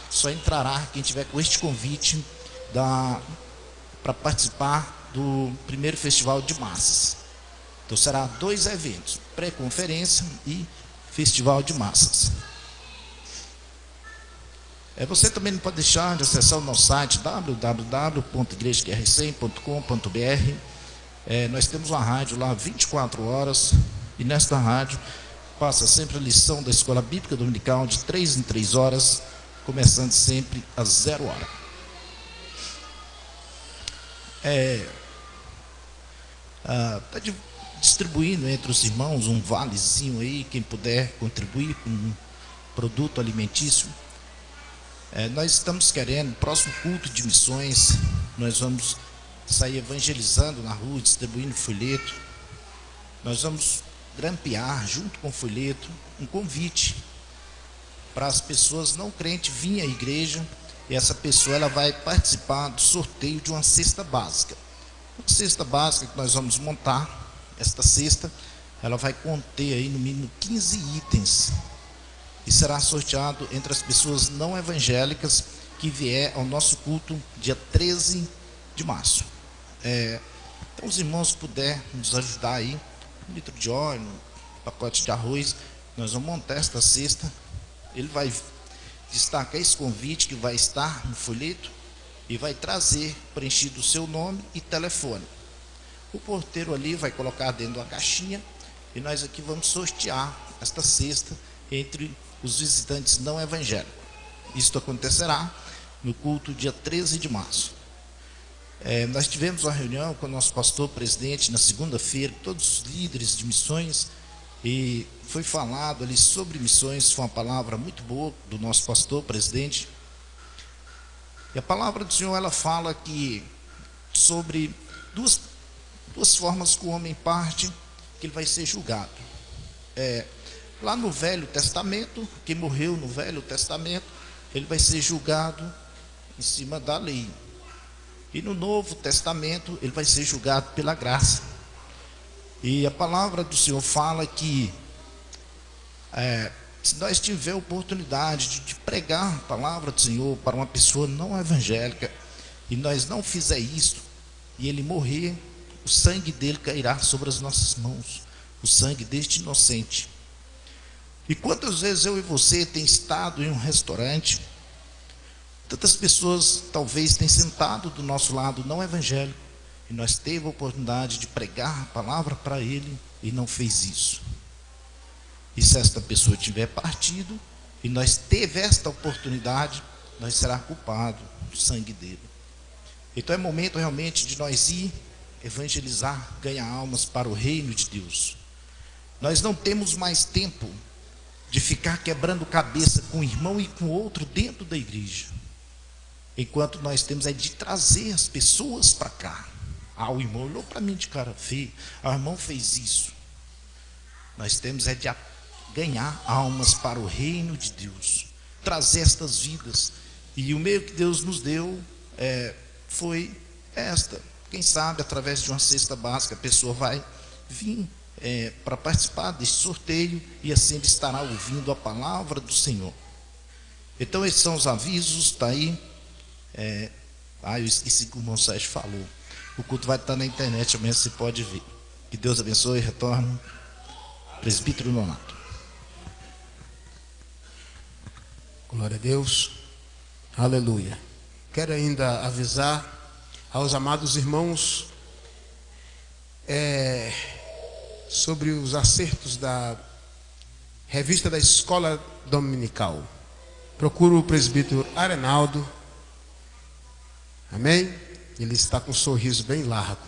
só entrará quem tiver com este convite para participar do primeiro festival de massas. Então será 2 eventos, pré-conferência e festival de massas. Você também não pode deixar de acessar o nosso site www.igrejaQR100.com.br. Nós temos uma rádio lá 24 horas, e nesta rádio passa sempre a lição da Escola Bíblica Dominical de 3 em 3 horas, começando sempre às 0 hora. Está distribuindo entre os irmãos um valezinho aí, quem puder contribuir com um produto alimentício. Nós estamos querendo, próximo culto de missões, nós vamos sair evangelizando na rua, distribuindo folheto. Nós vamos grampear, junto com o folheto, um convite para as pessoas não crentes virem à igreja, e essa pessoa ela vai participar do sorteio de uma cesta básica. Uma cesta básica que nós vamos montar. Esta cesta ela vai conter aí no mínimo 15 itens, e será sorteado entre as pessoas não evangélicas que vier ao nosso culto dia 13 de março. Então, os irmãos puderem nos ajudar aí, 1 litro de óleo, um pacote de arroz, nós vamos montar esta cesta. Ele vai destacar esse convite que vai estar no folheto e vai trazer preenchido o seu nome e telefone. O porteiro ali vai colocar dentro da caixinha, e nós aqui vamos sortear esta cesta entre os visitantes não evangélicos. Isto acontecerá no culto dia 13 de março. Nós tivemos uma reunião com o nosso pastor presidente na segunda-feira, todos os líderes de missões, e foi falado ali sobre missões. Foi uma palavra muito boa do nosso pastor presidente. E a palavra do Senhor, ela fala que sobre duas formas que o homem parte, que ele vai ser julgado. Lá no Velho Testamento, quem morreu no Velho Testamento, ele vai ser julgado em cima da lei. E no Novo Testamento, ele vai ser julgado pela graça. E a palavra do Senhor fala que se nós tiver oportunidade de pregar a palavra do Senhor para uma pessoa não evangélica, e nós não fizer isso, e ele morrer, o sangue dele cairá sobre as nossas mãos, o sangue deste inocente. E quantas vezes eu e você tem estado em um restaurante, tantas pessoas talvez têm sentado do nosso lado não evangélico, e nós teve a oportunidade de pregar a palavra para ele e não fez isso. E se esta pessoa tiver partido e nós teve esta oportunidade, nós será culpado do sangue dele. Então é momento realmente de nós ir evangelizar, ganhar almas para o reino de Deus. Nós não temos mais tempo de ficar quebrando cabeça com um irmão e com outro dentro da igreja. Enquanto nós temos de trazer as pessoas para cá. O irmão olhou para mim de cara feia. O irmão fez isso. Nós temos de ganhar almas para o reino de Deus. Trazer estas vidas. E o meio que Deus nos deu foi esta. Quem sabe, através de uma cesta básica, a pessoa vai vir para participar desse sorteio, e assim ele estará ouvindo a palavra do Senhor. Então esses são os avisos, está aí. Ah, eu esqueci que o irmão Sérgio falou. O culto vai estar na internet, amanhã você pode ver. Que Deus abençoe e retorno. Presbítero Nonato. Glória a Deus. Aleluia. Quero ainda avisar aos amados irmãos sobre os acertos da revista da Escola Dominical. Procuro o presbítero Arenaldo. Amém? Ele está com um sorriso bem largo.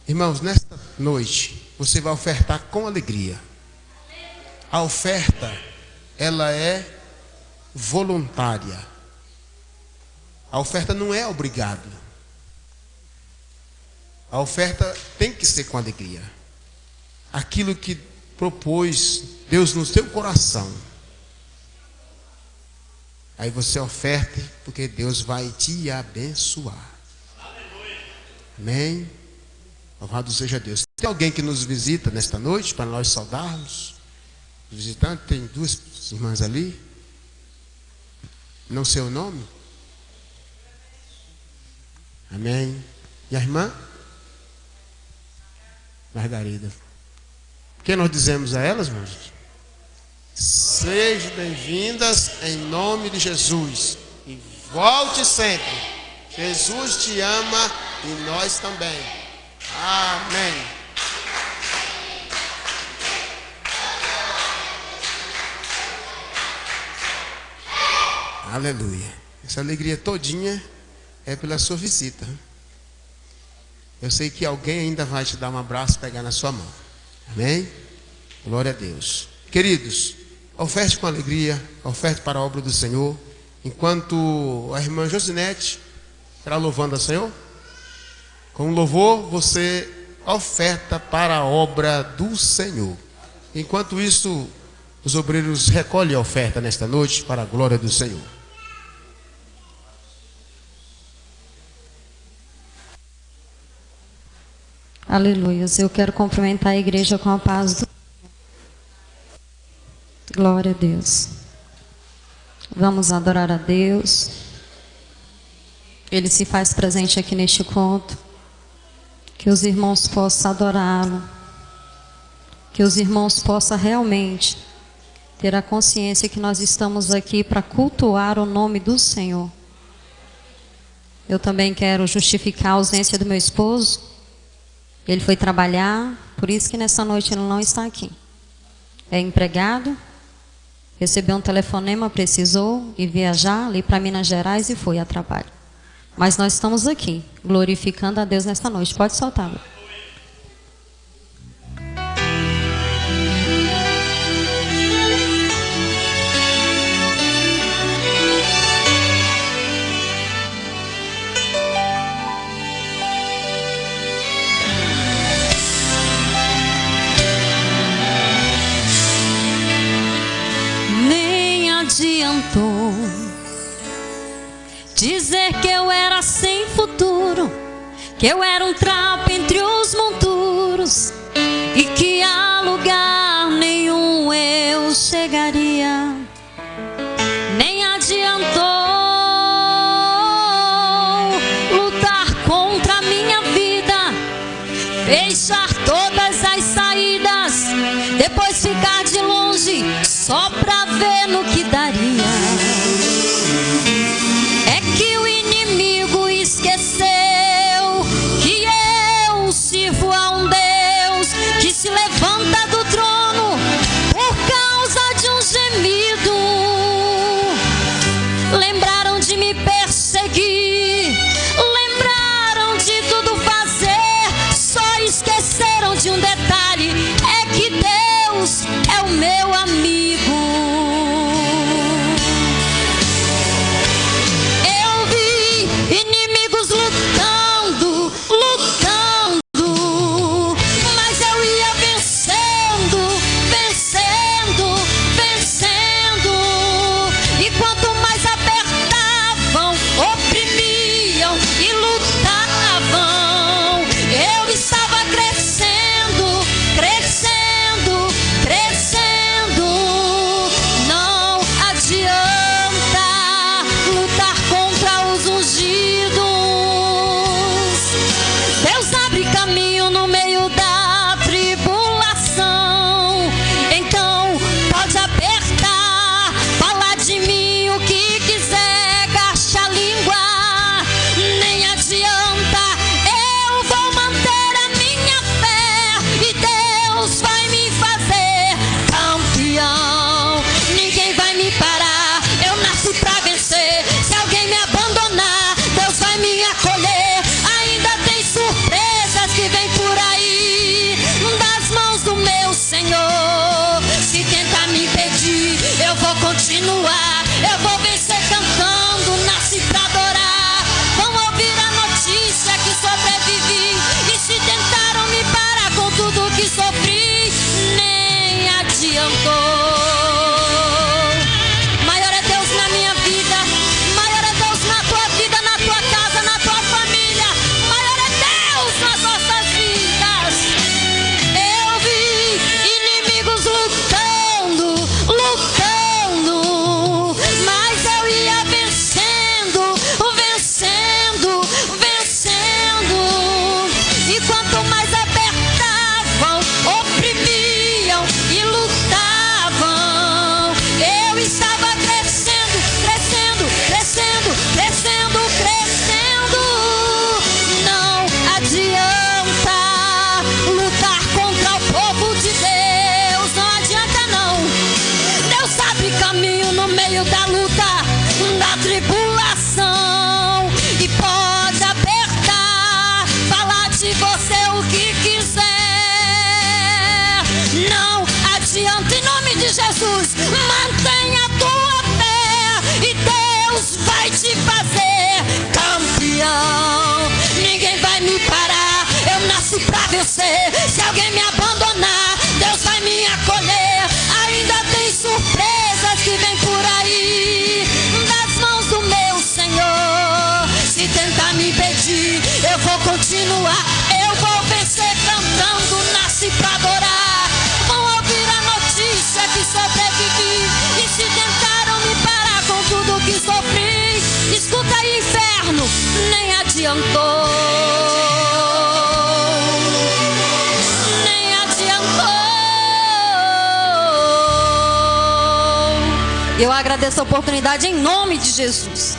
Irmãos, nesta noite, você vai ofertar com alegria. A oferta, ela é voluntária. A oferta não é obrigada. A oferta tem que ser com alegria. Aquilo que propôs Deus no seu coração. Aí você oferte, porque Deus vai te abençoar. Amém? Louvado seja Deus. Tem alguém que nos visita nesta noite para nós saudarmos? Visitante, tem duas irmãs ali. Não sei o nome? Amém. E a irmã? Margarida. O que nós dizemos a elas, irmãos? Sejam bem-vindas em nome de Jesus. E volte sempre. Jesus te ama e nós também. Amém. Aleluia. Essa alegria todinha é pela sua visita. Eu sei que alguém ainda vai te dar um abraço e pegar na sua mão. Amém? Glória a Deus. Queridos, oferte com alegria, oferte para a obra do Senhor. Enquanto a irmã Josinete estará louvando ao Senhor, com louvor você oferta para a obra do Senhor. Enquanto isso, os obreiros recolhem a oferta nesta noite para a glória do Senhor. Aleluia. Eu quero cumprimentar a igreja com a paz do... Glória a Deus. Vamos adorar a Deus. Ele se faz presente aqui neste culto. Que os irmãos possam adorá-lo. Que os irmãos possam realmente ter a consciência que nós estamos aqui para cultuar o nome do Senhor. Eu também quero justificar a ausência do meu esposo. Ele foi trabalhar, por isso que nessa noite ele não está aqui. É empregado, recebeu um telefonema, precisou ir viajar ali para Minas Gerais e foi a trabalho. Mas nós estamos aqui, glorificando a Deus nesta noite. Pode soltar. Adiantou dizer que eu era sem futuro, que eu era um trapo entre os monturos e que a lugar nenhum eu chegaria. Nem adiantou lutar contra a minha vida, fechar todas as saídas, depois ficar de longe só pra ver no que daria. É que o inimigo esqueceu que eu sirvo a um Deus que se levanta do trono por causa de um gemido. Lembraram de me perseguir, lembraram de tudo fazer, só esqueceram de um detalhe: é que Deus é o meu amigo. Jesus. Mantenha a tua fé e Deus vai te fazer campeão. Ninguém vai me parar, eu nasci pra vencer. Se alguém me abandonar, Deus vai me acolher. Ainda tem surpresas que vem por aí, das mãos do meu Senhor. Se tentar me impedir, eu vou continuar. Eu vou vencer cantando, nasci pra adorar. Vão ouvir a notícia que sobrevivi, e se tentaram me parar com tudo que sofri, escuta aí, inferno, nem adiantou. Nem adiantou. Eu agradeço a oportunidade em nome de Jesus.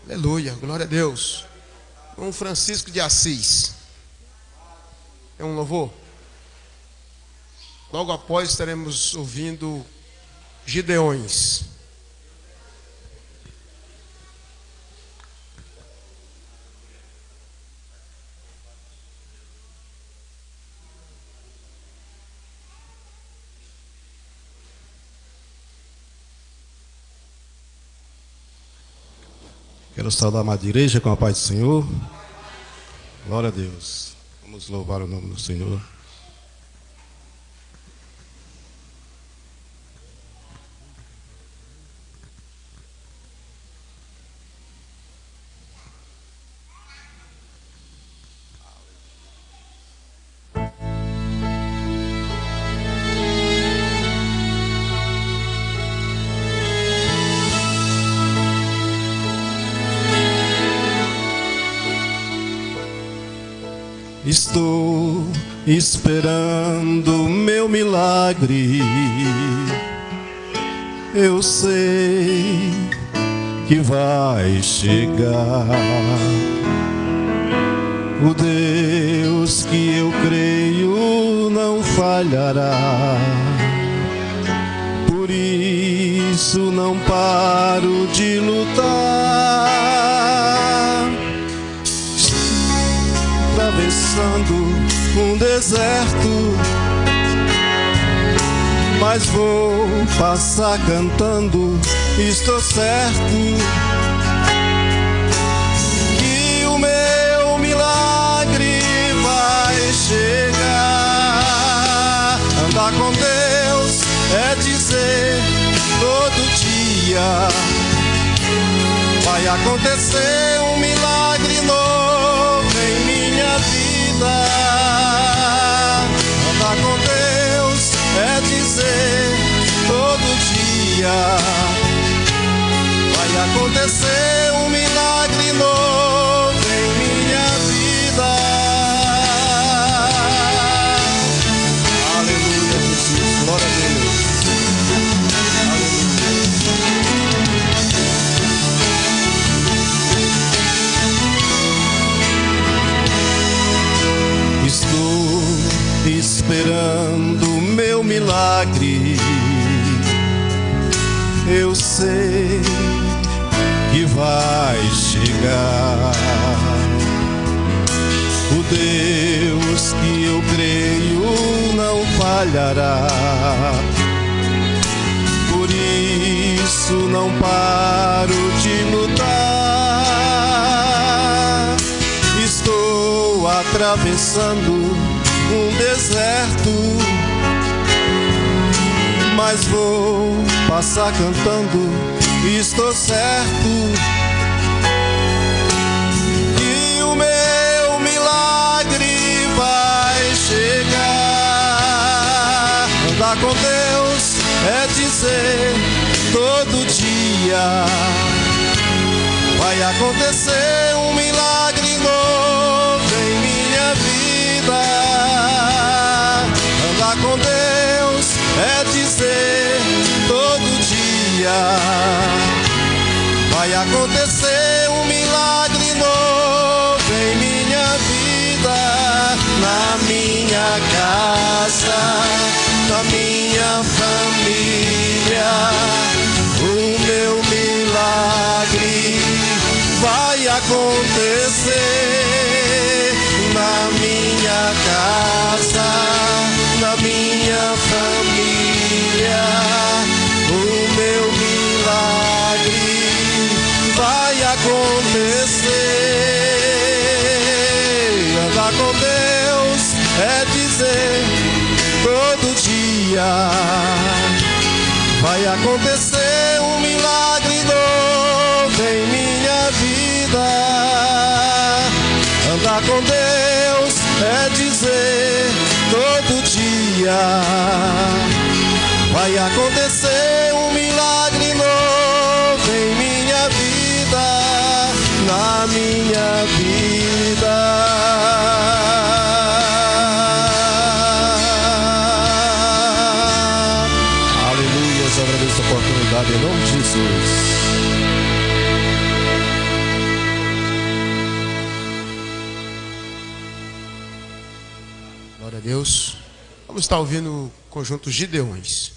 Aleluia, glória a Deus. Dom Francisco de Assis. É um louvor? Logo após estaremos ouvindo Gideões. Quero saudar a amada igreja com a paz do Senhor. Glória a Deus. Vamos louvar o nome do Senhor. Estou esperando meu milagre. Eu sei que vai chegar. O Deus que eu creio não falhará. Por isso não paro de lutar. Atravessando um deserto, mas vou passar cantando. Estou certo que o meu milagre vai chegar. Andar com Deus é dizer todo dia vai acontecer um milagre novo em minha vida. Andar com Deus é dizer todo dia vai acontecer um milagre novo em minha vida. Aleluia, Jesus, glória a Deus. Estou esperando meu milagre. Eu sei que vai chegar. O Deus que eu creio não falhará. Por isso não paro de lutar. Estou atravessando um deserto, mas vou passar cantando. Estou certo que o meu milagre vai chegar. Andar com Deus é dizer todo dia vai acontecer um milagre novo em minha vida. Andar com Deus é dizer todo dia vai acontecer um milagre novo em minha vida. Na minha casa, na minha família, o meu milagre vai acontecer. Na minha casa, na minha Andar com Deus é dizer todo dia vai acontecer um milagre novo em minha vida. Andar com Deus é dizer todo dia vai acontecer um milagre novo em minha vida, na minha vida. Eu agradeço a oportunidade em nome de Jesus. Glória a Deus. Vamos estar ouvindo o conjunto Gideões.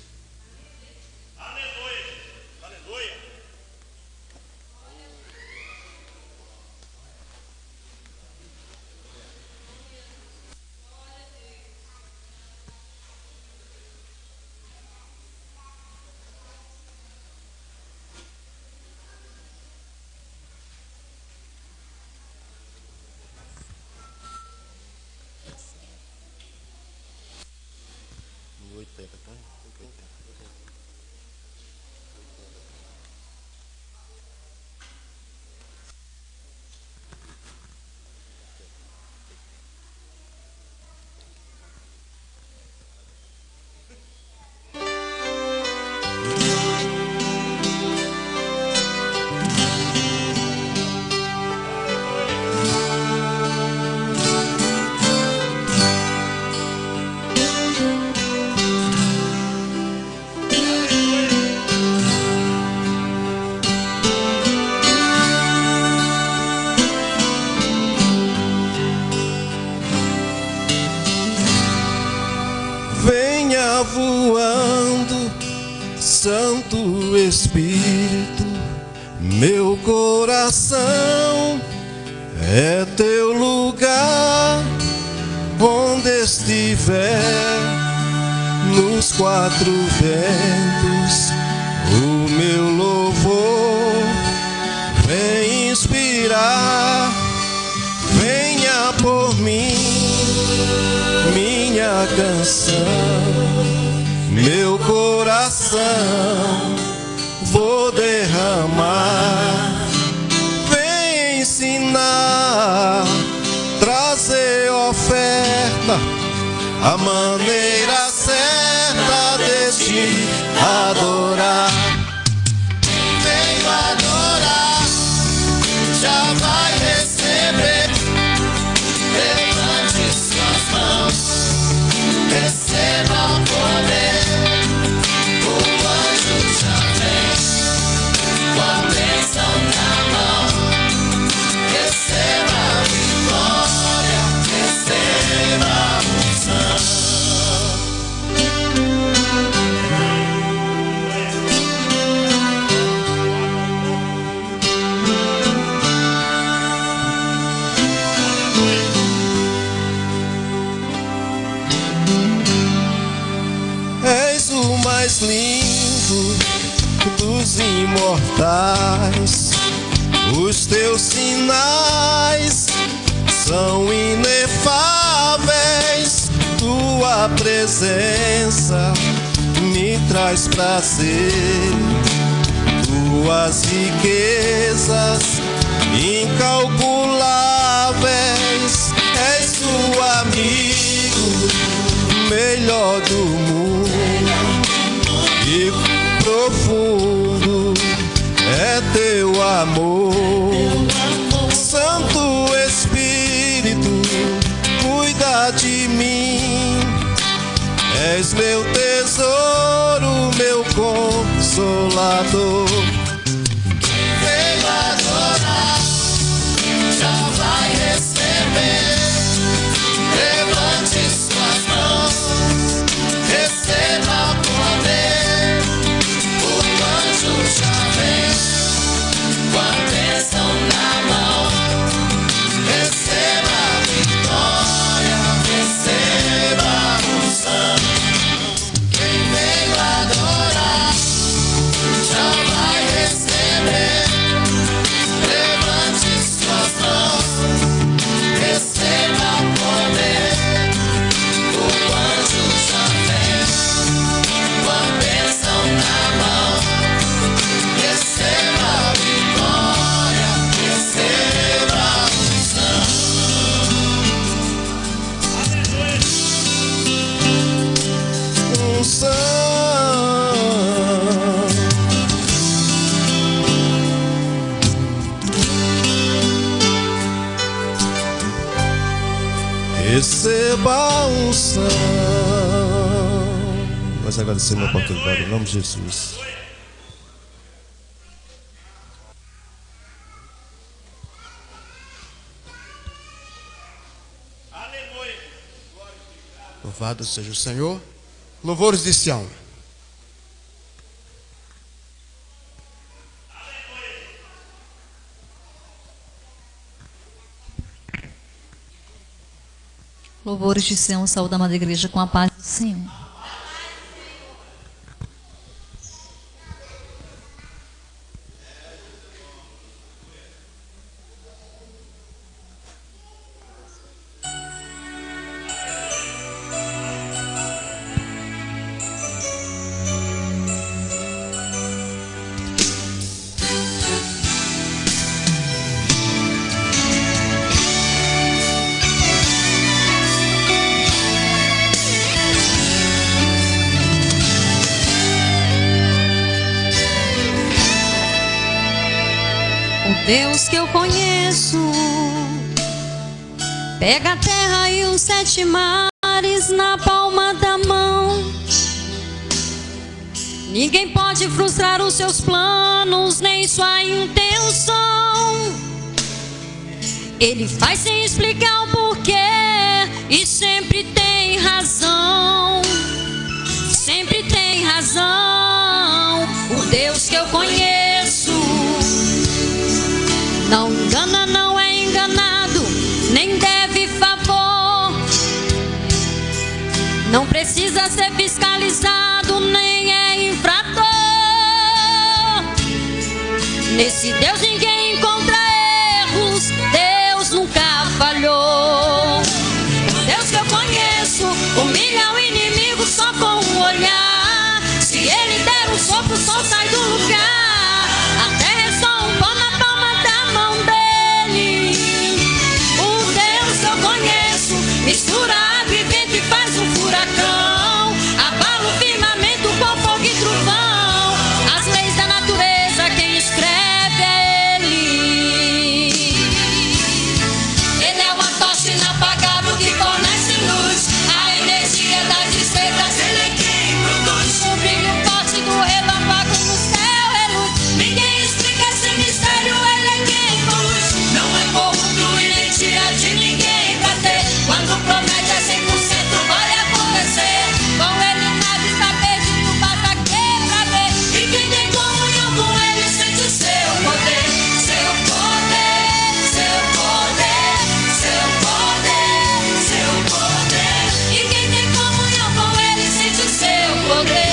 Voando, Santo Espírito, meu coração é teu lugar. Onde estiver, nos quatro ventos, o meu louvor vem inspirar. Venha por mim, minha canção, meu coração vou derramar. Vem ensinar, trazer oferta, a maneira certa de te adorar. Venho adorar, já vai receber. Levante suas mãos, receba o poder. O anjo já vem com a bênção na mão. Receba a vitória, receba a unção. És o mais lindo dos imortais. Os teus sinais são inefáveis. Tua presença me traz prazer. Tuas riquezas incalculáveis. És o amigo melhor do mundo, e profundo é teu amor. Santo Espírito, cuida de mim. És meu tesouro, meu consolador. Venho adorar, já vai receber. Levante suas mãos, receba o poder. O anjo já vem com a bênção na mão. Receba a vitória, receba a unção. Quem veio adorar já vai receba a unção. Nós agradecemos a oportunidade, em nome de Jesus. Louvado seja o Senhor. Louvores de Sião. Louvores de Sião, saúde da amada igreja com a paz do Senhor. Deus que eu conheço pega a terra e os 7 mares na palma da mão. Ninguém pode frustrar os seus planos, nem sua intenção. Ele faz sem explicar o porquê e sempre tem razão. Sempre tem razão. O Deus que eu conheço não engana, não é enganado, nem deve favor. Não precisa ser fiscalizado, nem é infrator. Nesse Deus ninguém encontra erros, Deus nunca falhou. O Deus que eu conheço humilha o inimigo só com um olhar. Se ele der um sopro, o sol sai do lugar. A terra é só um pó na palma da mão dele. O Deus que eu conheço mistura água e vento e faz um furacão. Abala o firmamento com fogo e trovão. As leis da natureza quem escreve é ele. Ele é uma tocha inapagável que fornece luz. A energia das estrelas, ele é quem produz. O brilho forte do relâmpago no céu é luz. Ninguém explica esse mistério, ele é quem conduz. Não é corrupto e nem tira de ninguém pra ter. Quando promete é 100% vai acontecer. Com ele nada está perdido, basta crer pra ver. E quem tem comunhão com ele sente o seu poder. Seu poder, seu poder, seu poder, seu poder. E quem tem comunhão com ele sente o seu poder.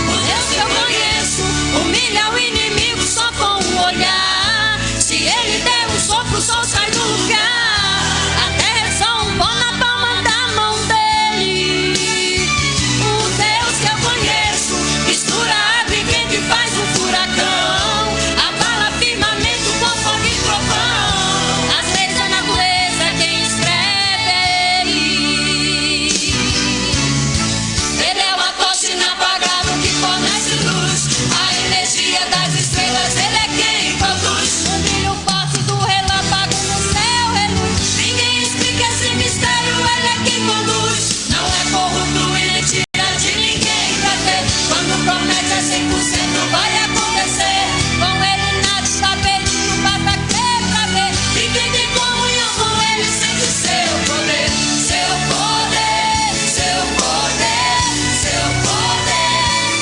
O Deus que eu conheço humilha o inimigo só com um olhar. Se ele der um sopro, o sol sai do lugar. A terra é só um pó na palma da mão dele. O Deus que eu conheço mistura água e vento e faz um furacão. Abala firmamento com fogo e trovão. As leis da natureza quem escreve é ele. Ele é uma tocha inapagável que fornece luz. A energia das estrelas, ele é quem produz. O brilho forte do relâmpago no céu é luz. Ninguém explica esse mistério, ele é quem conduz. Não é corrupto e nem tira de ninguém pra ter. Quando promete é 100% vai acontecer. Com ele nada está perdido, basta crer pra ver. E quem tem comunhão com ele sente o seu poder. Seu poder, seu poder, seu poder,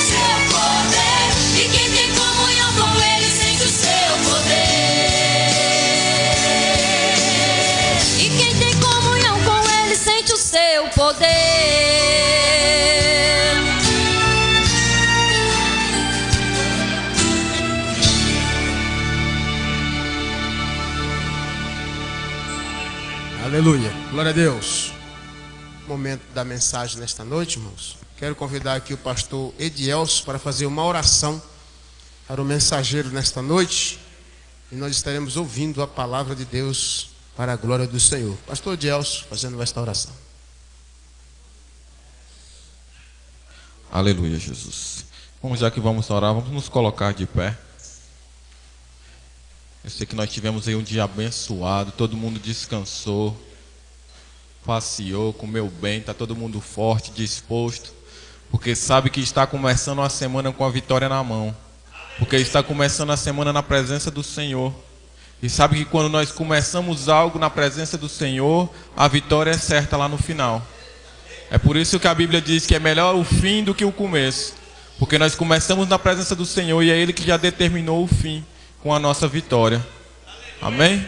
seu poder. E quem tem comunhão com ele sente o seu poder. E quem tem comunhão com ele sente o seu poder. Aleluia. Glória a Deus. Momento da mensagem nesta noite, irmãos. Quero convidar aqui o pastor Edielso para fazer uma oração para o mensageiro nesta noite. E nós estaremos ouvindo a palavra de Deus para a glória do Senhor. Pastor Edielso fazendo esta oração. Aleluia, Jesus. Já que vamos orar, vamos nos colocar de pé. Eu sei que nós tivemos aí um dia abençoado, todo mundo descansou, passeou, comeu bem, está todo mundo forte, disposto, porque sabe que está começando a semana com a vitória na mão, porque está começando a semana na presença do Senhor, e sabe que quando nós começamos algo na presença do Senhor, a vitória é certa lá no final. É por isso que a Bíblia diz que é melhor o fim do que o começo, porque nós começamos na presença do Senhor e é Ele que já determinou o fim com a nossa vitória. Amém?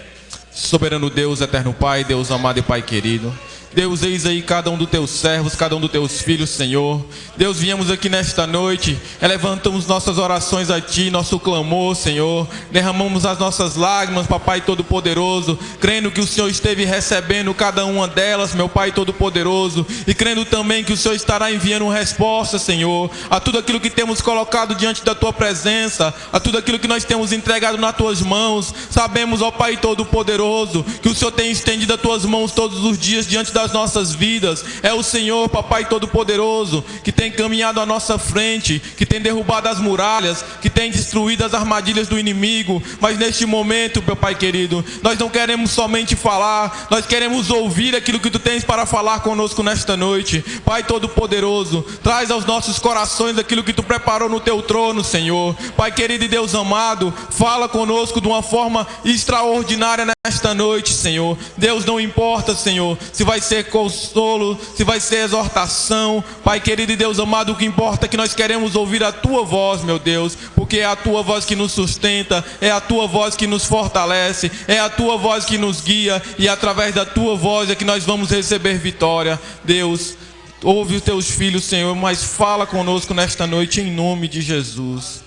Soberano Deus, eterno Pai, Deus amado e Pai querido, Deus, eis aí cada um dos teus servos, cada um dos teus filhos, Senhor. Deus, viemos aqui nesta noite, levantamos nossas orações a Ti, nosso clamor, Senhor. Derramamos as nossas lágrimas, Papai Todo-Poderoso, crendo que o Senhor esteve recebendo cada uma delas, meu Pai Todo-Poderoso, e crendo também que o Senhor estará enviando resposta, Senhor, a tudo aquilo que temos colocado diante da Tua presença, a tudo aquilo que nós temos entregado nas Tuas mãos. Sabemos, ó Pai Todo-Poderoso, que o Senhor tem estendido as Tuas mãos todos os dias diante das nossas vidas. É o Senhor, Papai Todo-Poderoso, que tem caminhado à nossa frente, que tem derrubado as muralhas, que tem destruído as armadilhas do inimigo. Mas neste momento, meu Pai querido, nós não queremos somente falar, nós queremos ouvir aquilo que Tu tens para falar conosco nesta noite. Pai Todo-Poderoso, traz aos nossos corações aquilo que Tu preparou no Teu trono, Senhor. Pai querido e Deus amado, fala conosco de uma forma extraordinária nesta noite, Senhor. Deus, não importa, Senhor, se vai ser consolo, se vai ser exortação, Pai querido e Deus amado, o que importa é que nós queremos ouvir a Tua voz, meu Deus, porque é a Tua voz que nos sustenta, é a Tua voz que nos fortalece, é a Tua voz que nos guia, e através da Tua voz é que nós vamos receber vitória. Deus, ouve os Teus filhos, Senhor, mas fala conosco nesta noite em nome de Jesus.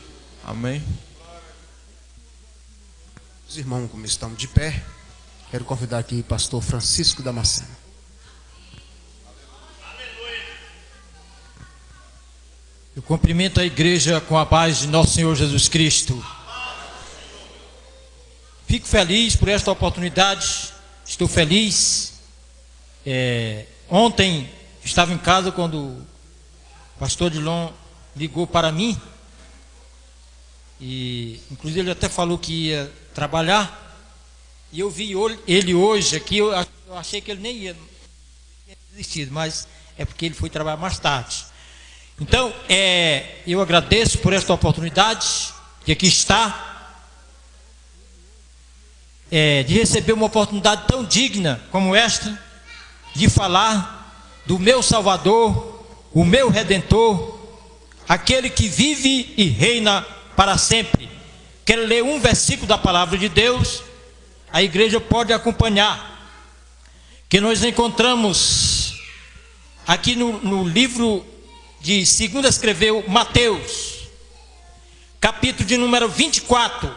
Amém. Os irmãos, como estão de pé, quero convidar aqui o pastor Francisco Damasceno. Eu cumprimento a igreja com a paz de nosso Senhor Jesus Cristo. Fico feliz por esta oportunidade, estou feliz. Ontem estava em casa quando o pastor Dilon ligou para mim, e inclusive ele até falou que ia trabalhar, e eu vi ele hoje aqui, eu achei que ele nem ia desistir, mas é porque ele foi trabalhar mais tarde. Então, eu agradeço por esta oportunidade que aqui está, de receber uma oportunidade tão digna como esta, de falar do meu Salvador, o meu Redentor, aquele que vive e reina para sempre. Quero ler um versículo da palavra de Deus, a igreja pode acompanhar, que nós encontramos aqui no livro de segundo escreveu Mateus, capítulo de número 24.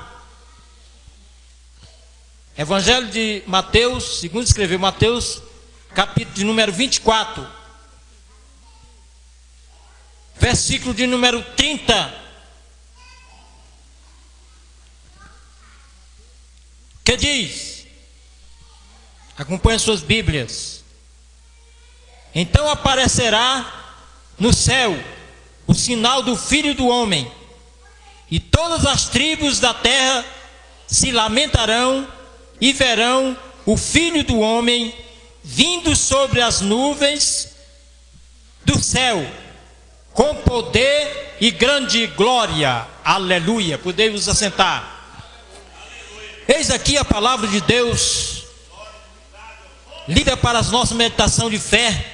Evangelho de Mateus, segundo escreveu Mateus, capítulo de número 24, versículo de número 30, que diz, acompanhe suas Bíblias: então aparecerá no céu o sinal do Filho do Homem, e todas as tribos da terra se lamentarão e verão o Filho do Homem vindo sobre as nuvens do céu, com poder e grande glória. Aleluia. Podemos assentar. Eis aqui a palavra de Deus, lida para a nossa meditação de fé.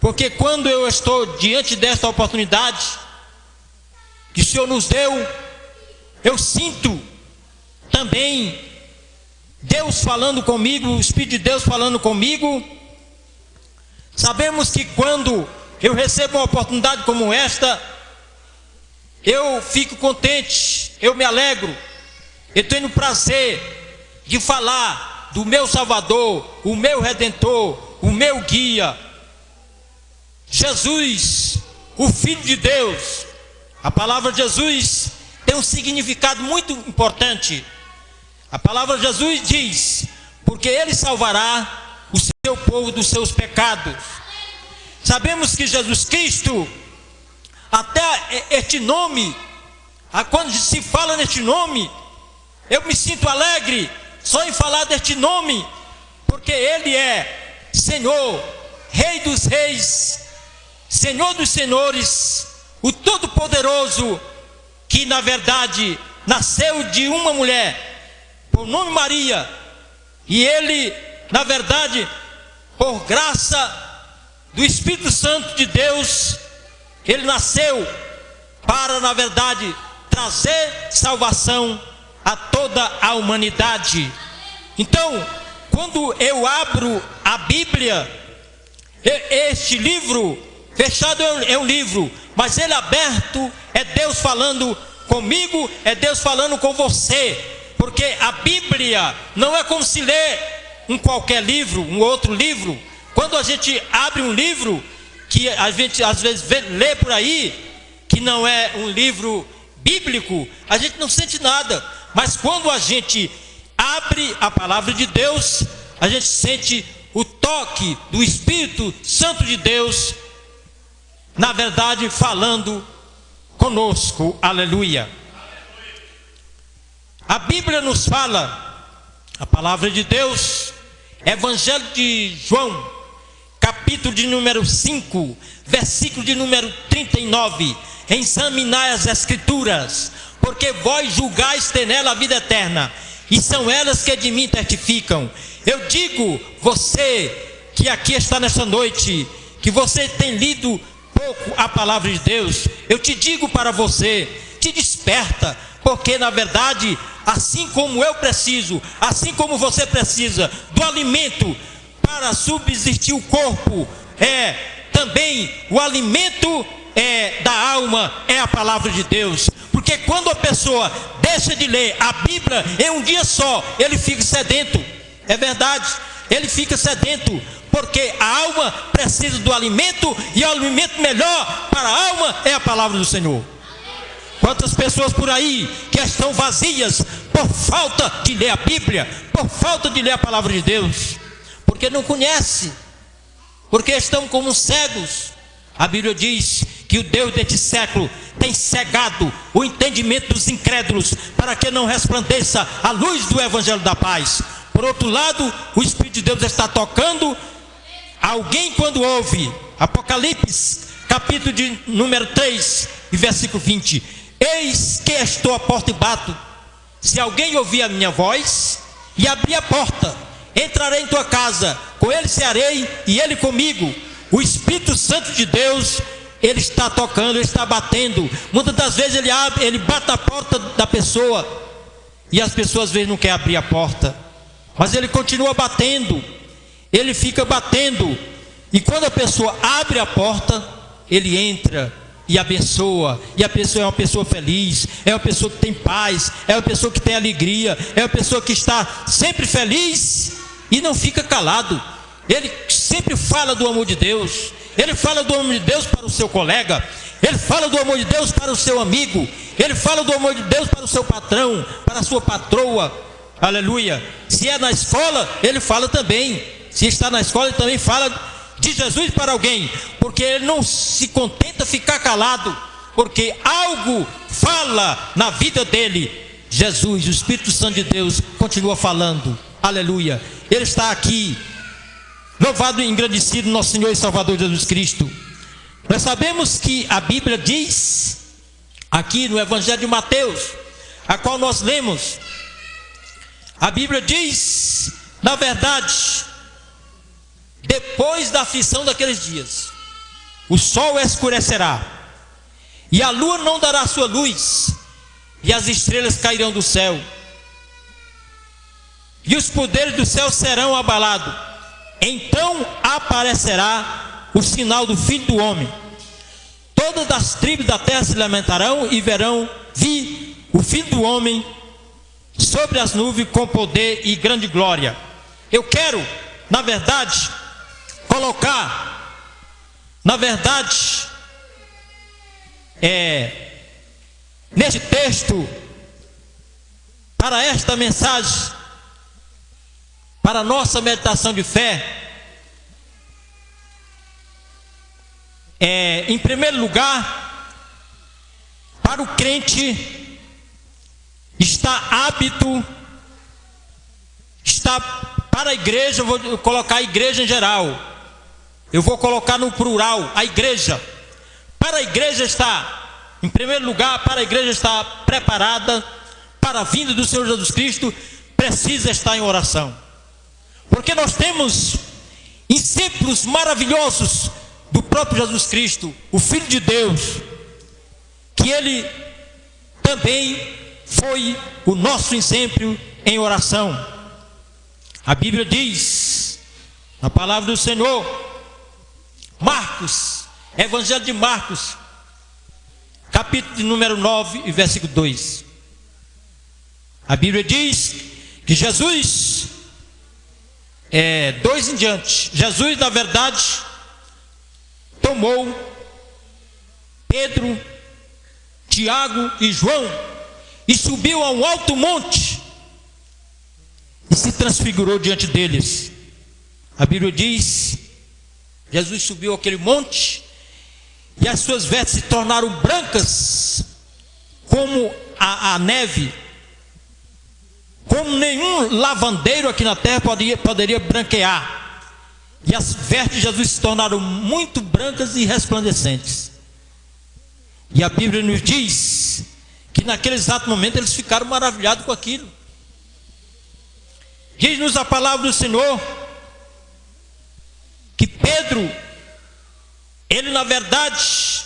Porque quando eu estou diante desta oportunidade que o Senhor nos deu, eu sinto também Deus falando comigo, o Espírito de Deus falando comigo. Sabemos que quando eu recebo uma oportunidade como esta, eu fico contente, eu me alegro, eu tenho prazer de falar do meu Salvador, o meu Redentor, o meu guia, Jesus, o Filho de Deus. A palavra Jesus tem um significado muito importante. A palavra Jesus diz: porque Ele salvará o seu povo dos seus pecados. Sabemos que Jesus Cristo, Até este nome, quando se fala neste nome, eu me sinto alegre só em falar deste nome, porque Ele é Senhor, Rei dos Reis, Senhor dos Senhores, o Todo-Poderoso, que na verdade nasceu de uma mulher, por nome Maria, e Ele, na verdade, por graça do Espírito Santo de Deus, Ele nasceu para, na verdade, trazer salvação a toda a humanidade. Então, quando eu abro a Bíblia, este livro fechado é um livro, mas ele aberto é Deus falando comigo, é Deus falando com você, porque a Bíblia não é como se lê um qualquer livro, um outro livro. Quando a gente abre um livro que a gente às vezes lê por aí, que não é um livro bíblico, a gente não sente nada. Mas quando a gente abre a palavra de Deus, a gente sente o toque do Espírito Santo de Deus, na verdade, falando conosco. Aleluia. A Bíblia nos fala, a palavra de Deus, Evangelho de João, capítulo de número 5, versículo de número 39. Examinai as Escrituras, porque vós julgais ter nela a vida eterna, e são elas que de mim testificam. Eu digo, você que aqui está nesta noite, que você tem lido pouco a palavra de Deus, eu te digo para você, te desperta, porque na verdade, assim como eu preciso, assim como você precisa do alimento para subsistir o corpo, também o alimento da alma é a palavra de Deus. Porque quando a pessoa deixa de ler a Bíblia em um dia só, ele fica sedento. É verdade, ele fica sedento, porque a alma precisa do alimento, e o alimento melhor para a alma é a palavra do Senhor. Quantas pessoas por aí que estão vazias por falta de ler a Bíblia, por falta de ler a palavra de Deus, porque não conhece, porque estão como cegos. A Bíblia diz que o Deus deste século tem cegado o entendimento dos incrédulos, para que não resplandeça a luz do Evangelho da paz. Por outro lado, o Espírito de Deus está tocando alguém quando ouve Apocalipse, capítulo de número 3, e versículo 20. Eis que estou à porta e bato. Se alguém ouvir a minha voz e abrir a porta, entrarei em tua casa, com ele cearei e ele comigo. O Espírito Santo de Deus, ele está tocando, ele está batendo. Muitas das vezes ele abre, ele bate a porta da pessoa, e as pessoas às vezes não querem abrir a porta, mas ele continua batendo, ele fica batendo, e quando a pessoa abre a porta, ele entra e abençoa, e a pessoa é uma pessoa feliz, é uma pessoa que tem paz, é uma pessoa que tem alegria, é uma pessoa que está sempre feliz e não fica calado. Ele sempre fala do amor de Deus, ele fala do amor de Deus para o seu colega, ele fala do amor de Deus para o seu amigo, ele fala do amor de Deus para o seu patrão, para a sua patroa. Aleluia. Se é na escola, ele fala também. Se está na escola, ele também fala de Jesus para alguém, porque ele não se contenta ficar calado, porque algo fala na vida dele. Jesus, o Espírito Santo de Deus, continua falando. Aleluia. Ele está aqui. Louvado e engrandecido nosso Senhor e Salvador Jesus Cristo. Nós sabemos que a Bíblia diz, aqui no Evangelho de Mateus, a qual nós lemos, a Bíblia diz, na verdade, depois da aflição daqueles dias, o sol escurecerá, e a lua não dará sua luz, e as estrelas cairão do céu, e os poderes do céu serão abalados. Então aparecerá o sinal do Filho do Homem. Todas as tribos da terra se lamentarão e verão vir o Filho do Homem sobre as nuvens com poder e grande glória. Eu quero, na verdade, colocar, na verdade, neste texto, para esta mensagem, para a nossa meditação de fé, em primeiro lugar, para o crente está apto, está para a igreja, eu vou colocar a igreja em geral, eu vou colocar no plural, a igreja. Para a igreja está, em primeiro lugar, para a igreja estar preparada para a vinda do Senhor Jesus Cristo, precisa estar em oração. Porque nós temos exemplos maravilhosos do próprio Jesus Cristo, o Filho de Deus, que ele também foi o nosso exemplo em oração. A Bíblia diz, na palavra do Senhor, Marcos, Evangelho de Marcos, capítulo de número 9 e versículo 2. A Bíblia diz que Jesus, 2 em diante, Jesus na verdade tomou Pedro, Tiago e João e subiu a um alto monte e se transfigurou diante deles. A Bíblia diz, Jesus subiu aquele monte e as suas vestes se tornaram brancas como a neve, como nenhum lavandeiro aqui na terra poderia branquear. E as vestes de Jesus se tornaram muito brancas e resplandecentes. E a Bíblia nos diz que naquele exato momento eles ficaram maravilhados com aquilo. Diz-nos a palavra do Senhor que Pedro, ele na verdade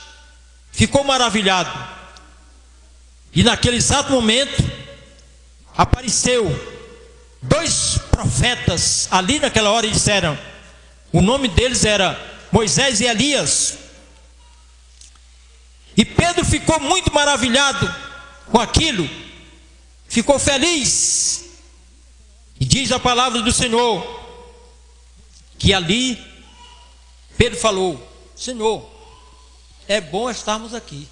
ficou maravilhado. E naquele exato momento apareceu 2 profetas ali naquela hora e disseram, o nome deles era Moisés e Elias. E Pedro ficou muito maravilhado com aquilo, ficou feliz. E diz a palavra do Senhor que ali Pedro falou, Senhor, é bom estarmos aqui.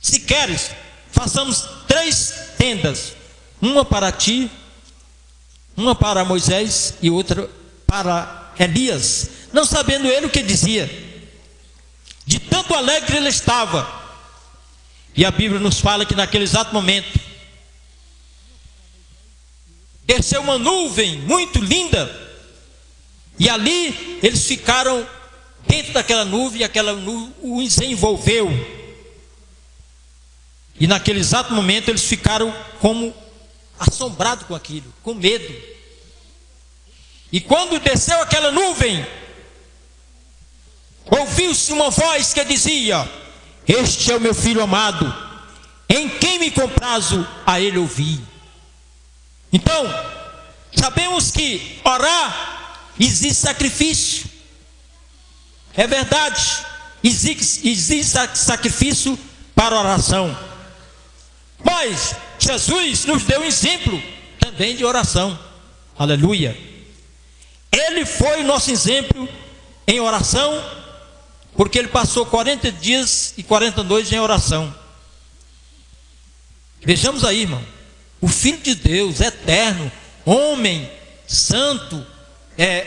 Se queres, façamos 3 tendas, uma para ti, uma para Moisés e outra para Elias, não sabendo ele o que dizia, de tanto alegre ele estava. E a Bíblia nos fala que naquele exato momento desceu uma nuvem muito linda, e ali eles ficaram dentro daquela nuvem, e aquela nuvem os envolveu. E naquele exato momento eles ficaram como assombrados com aquilo, com medo. E quando desceu aquela nuvem, ouviu-se uma voz que dizia, este é o meu filho amado, em quem me comprazo a ele ouvir. Então, sabemos que orar exige sacrifício. É verdade, exige sacrifício para a oração. Mas Jesus nos deu um exemplo também de oração. Aleluia. Ele foi o nosso exemplo em oração, porque ele passou 40 dias e 40 noites em oração. Vejamos aí, irmão, o Filho de Deus, eterno, homem, santo,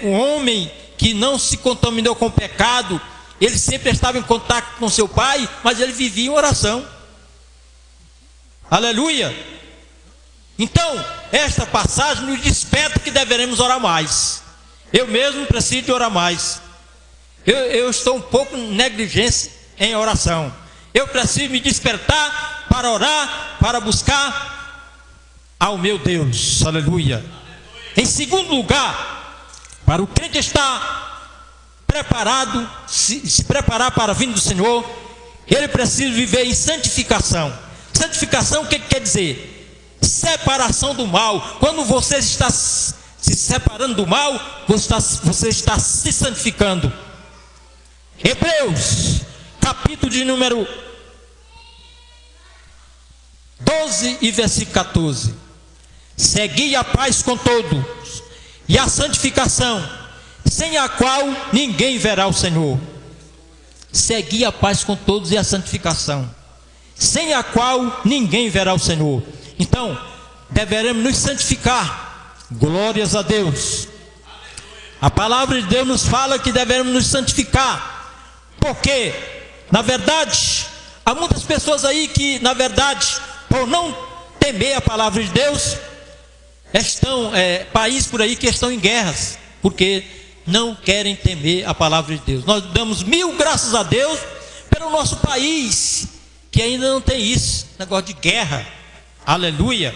um homem que não se contaminou com o pecado, ele sempre estava em contato com seu Pai, mas ele vivia em oração. Aleluia. Então, esta passagem nos desperta que deveremos orar mais. Eu mesmo preciso de orar mais. Eu estou um pouco negligente em oração. Eu preciso me despertar para orar, para buscar ao meu Deus. Aleluia. Em segundo lugar, para o crente estar preparado, se preparar para a vinda do Senhor, ele precisa viver em santificação. Santificação, o que quer dizer? Separação do mal. Quando você está se separando do mal, você está se santificando. Hebreus, capítulo de número 12 e versículo 14. Segui a paz com todos e a santificação, sem a qual ninguém verá o Senhor. Segui a paz com todos e a santificação, sem a qual ninguém verá o Senhor. Então, deveremos nos santificar. Glórias a Deus. A palavra de Deus nos fala que devemos nos santificar, porque, na verdade, Há muitas pessoas aí que, na verdade, por não temer a palavra de Deus, estão, países por aí que estão em guerras, porque não querem temer a palavra de Deus. Nós damos 1000 graças a Deus pelo nosso país, que ainda não tem isso, negócio de guerra. Aleluia.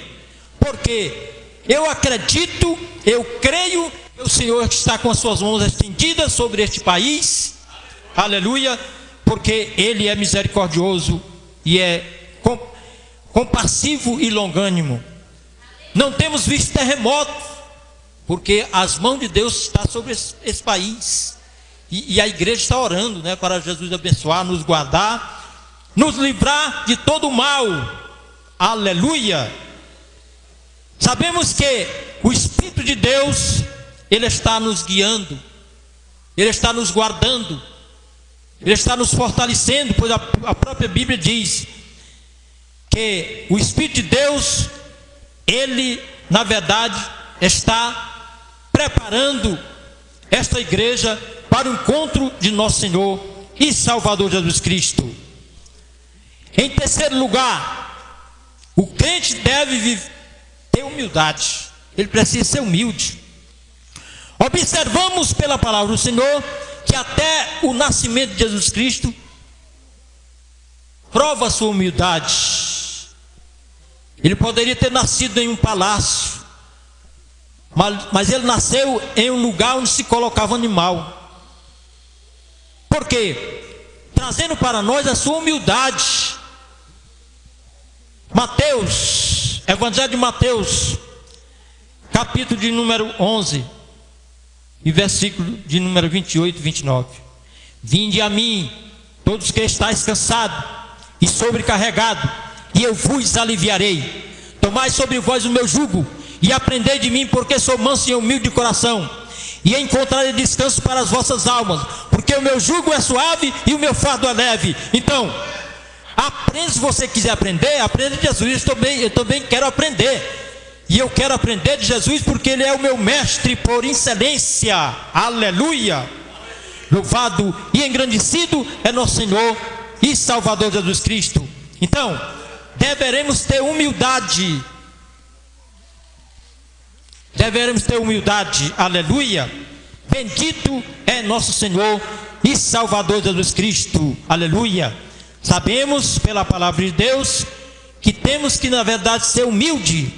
Porque eu acredito, eu creio que o Senhor está com as suas mãos estendidas sobre este país. Aleluia. Porque Ele é misericordioso e é compassivo e longânimo. Não temos visto terremotos, porque as mãos de Deus estão sobre esse país. E a igreja está orando, né, para Jesus abençoar, nos guardar, nos livrar de todo o mal. Aleluia. Sabemos que o Espírito de Deus, Ele está nos guiando, Ele está nos guardando, Ele está nos fortalecendo, pois a própria Bíblia diz que o Espírito de Deus, Ele, na verdade, está preparando esta igreja para o encontro de nosso Senhor e Salvador Jesus Cristo. Em terceiro lugar, o crente deve ter humildade. Ele precisa ser humilde. Observamos pela palavra do Senhor que até o nascimento de Jesus Cristo prova a sua humildade. Ele poderia ter nascido em um palácio, mas ele nasceu em um lugar onde se colocava animal. Por quê? Trazendo para nós a sua humildade. Mateus, Evangelho de Mateus, capítulo de número 11, e versículo de número 28 e 29. Vinde a mim, todos que estáis cansados e sobrecarregados, e eu vos aliviarei. Tomai sobre vós o meu jugo, e aprendei de mim, porque sou manso e humilde de coração, e encontrarei descanso para as vossas almas, porque o meu jugo é suave e o meu fardo é leve. Então, aprenda, se você quiser aprender, aprenda de Jesus. Eu também quero aprender. E eu quero aprender de Jesus porque Ele é o meu mestre por excelência. Aleluia. Louvado e engrandecido é nosso Senhor e Salvador Jesus Cristo. Então, deveremos ter humildade. Deveremos ter humildade. Aleluia. Bendito é nosso Senhor e Salvador Jesus Cristo. Aleluia. Sabemos pela palavra de Deus que temos que, na verdade, ser humilde,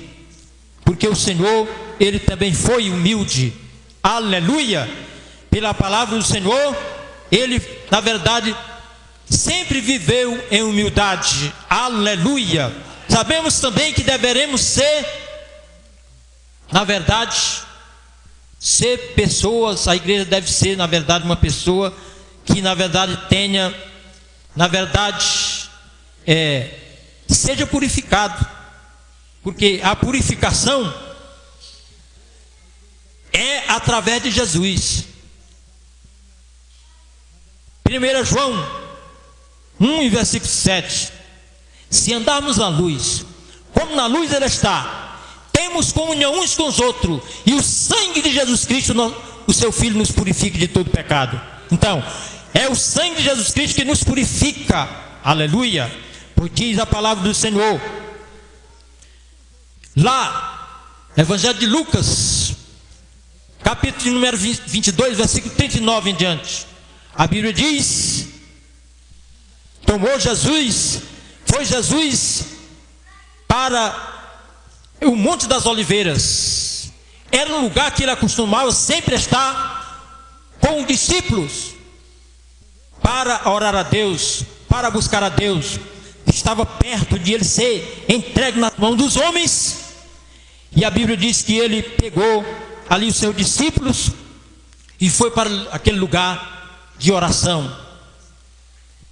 porque o Senhor, Ele também foi humilde. Aleluia. Pela palavra do Senhor, Ele, na verdade, sempre viveu em humildade. Aleluia. Sabemos também que deveremos ser, na verdade, ser pessoas, a igreja deve ser, na verdade, uma pessoa que, na verdade, tenha, na verdade, seja purificado. Porque a purificação é através de Jesus. 1 João 1, versículo 7. Se andarmos na luz, como na luz Ele está, temos comunhão uns com os outros, e o sangue de Jesus Cristo, o seu Filho, nos purifica de todo pecado. Então, é o sangue de Jesus Cristo que nos purifica. Aleluia. Pois diz a palavra do Senhor lá, Evangelho de Lucas, capítulo de número 22, versículo 39 em diante. A Bíblia diz: foi Jesus para o Monte das Oliveiras. Era um lugar que ele acostumava sempre estar com os discípulos para orar a Deus, para buscar a Deus. Estava perto de ele ser entregue nas mãos dos homens. E a Bíblia diz que ele pegou ali os seus discípulos e foi para aquele lugar de oração.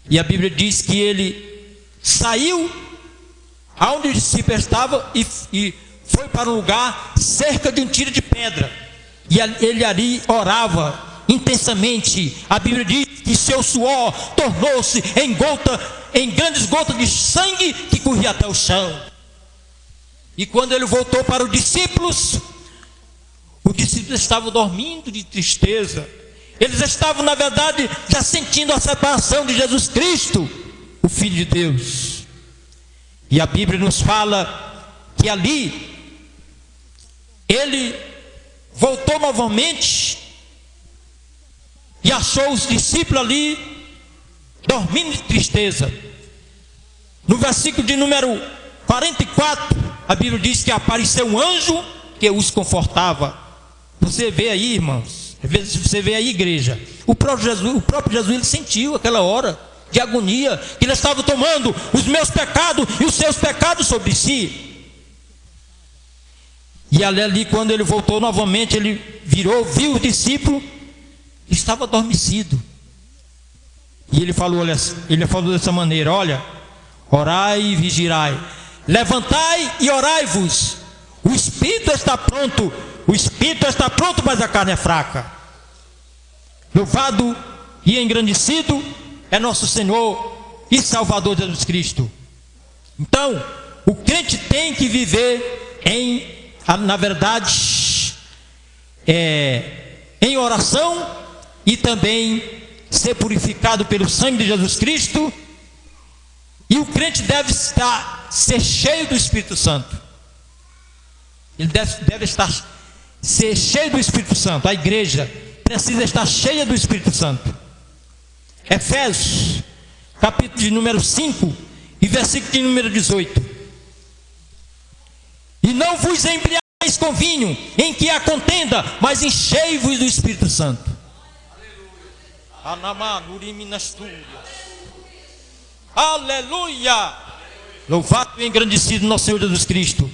E a Bíblia diz que ele saiu aonde os discípulos estavam e foi para um lugar cerca de um tiro de pedra. E ele ali orava intensamente. A Bíblia diz que seu suor tornou-se em grandes gotas de sangue que corria até o chão. E quando ele voltou para os discípulos estavam dormindo de tristeza. Eles estavam, na verdade, já sentindo a separação de Jesus Cristo, o Filho de Deus. E a Bíblia nos fala que ali ele voltou novamente e achou os discípulos ali dormindo de tristeza. No versículo de número 44, a Bíblia diz que apareceu um anjo que os confortava. Você vê aí, irmãos, você vê aí, igreja, o próprio Jesus ele sentiu aquela hora de agonia, que ele estava tomando os meus pecados e os seus pecados sobre si. E ali quando ele voltou novamente, ele viu o discípulo, estava adormecido. E ele falou dessa maneira: olha, orai e vigiai, levantai e orai-vos. O espírito está pronto, mas a carne é fraca. Louvado e engrandecido é nosso Senhor e Salvador Jesus Cristo. Então, o crente tem que viver na verdade, em oração e também ser purificado pelo sangue de Jesus Cristo. E o crente deve ser cheio do Espírito Santo. Ele deve ser cheio do Espírito Santo. A igreja precisa estar cheia do Espírito Santo. Efésios, capítulo de número 5 e versículo de número 18. E não vos embriagueis com vinho, em que há contenda, mas enchei-vos do Espírito Santo. Aleluia! Louvado e engrandecido nosso Senhor Jesus Cristo.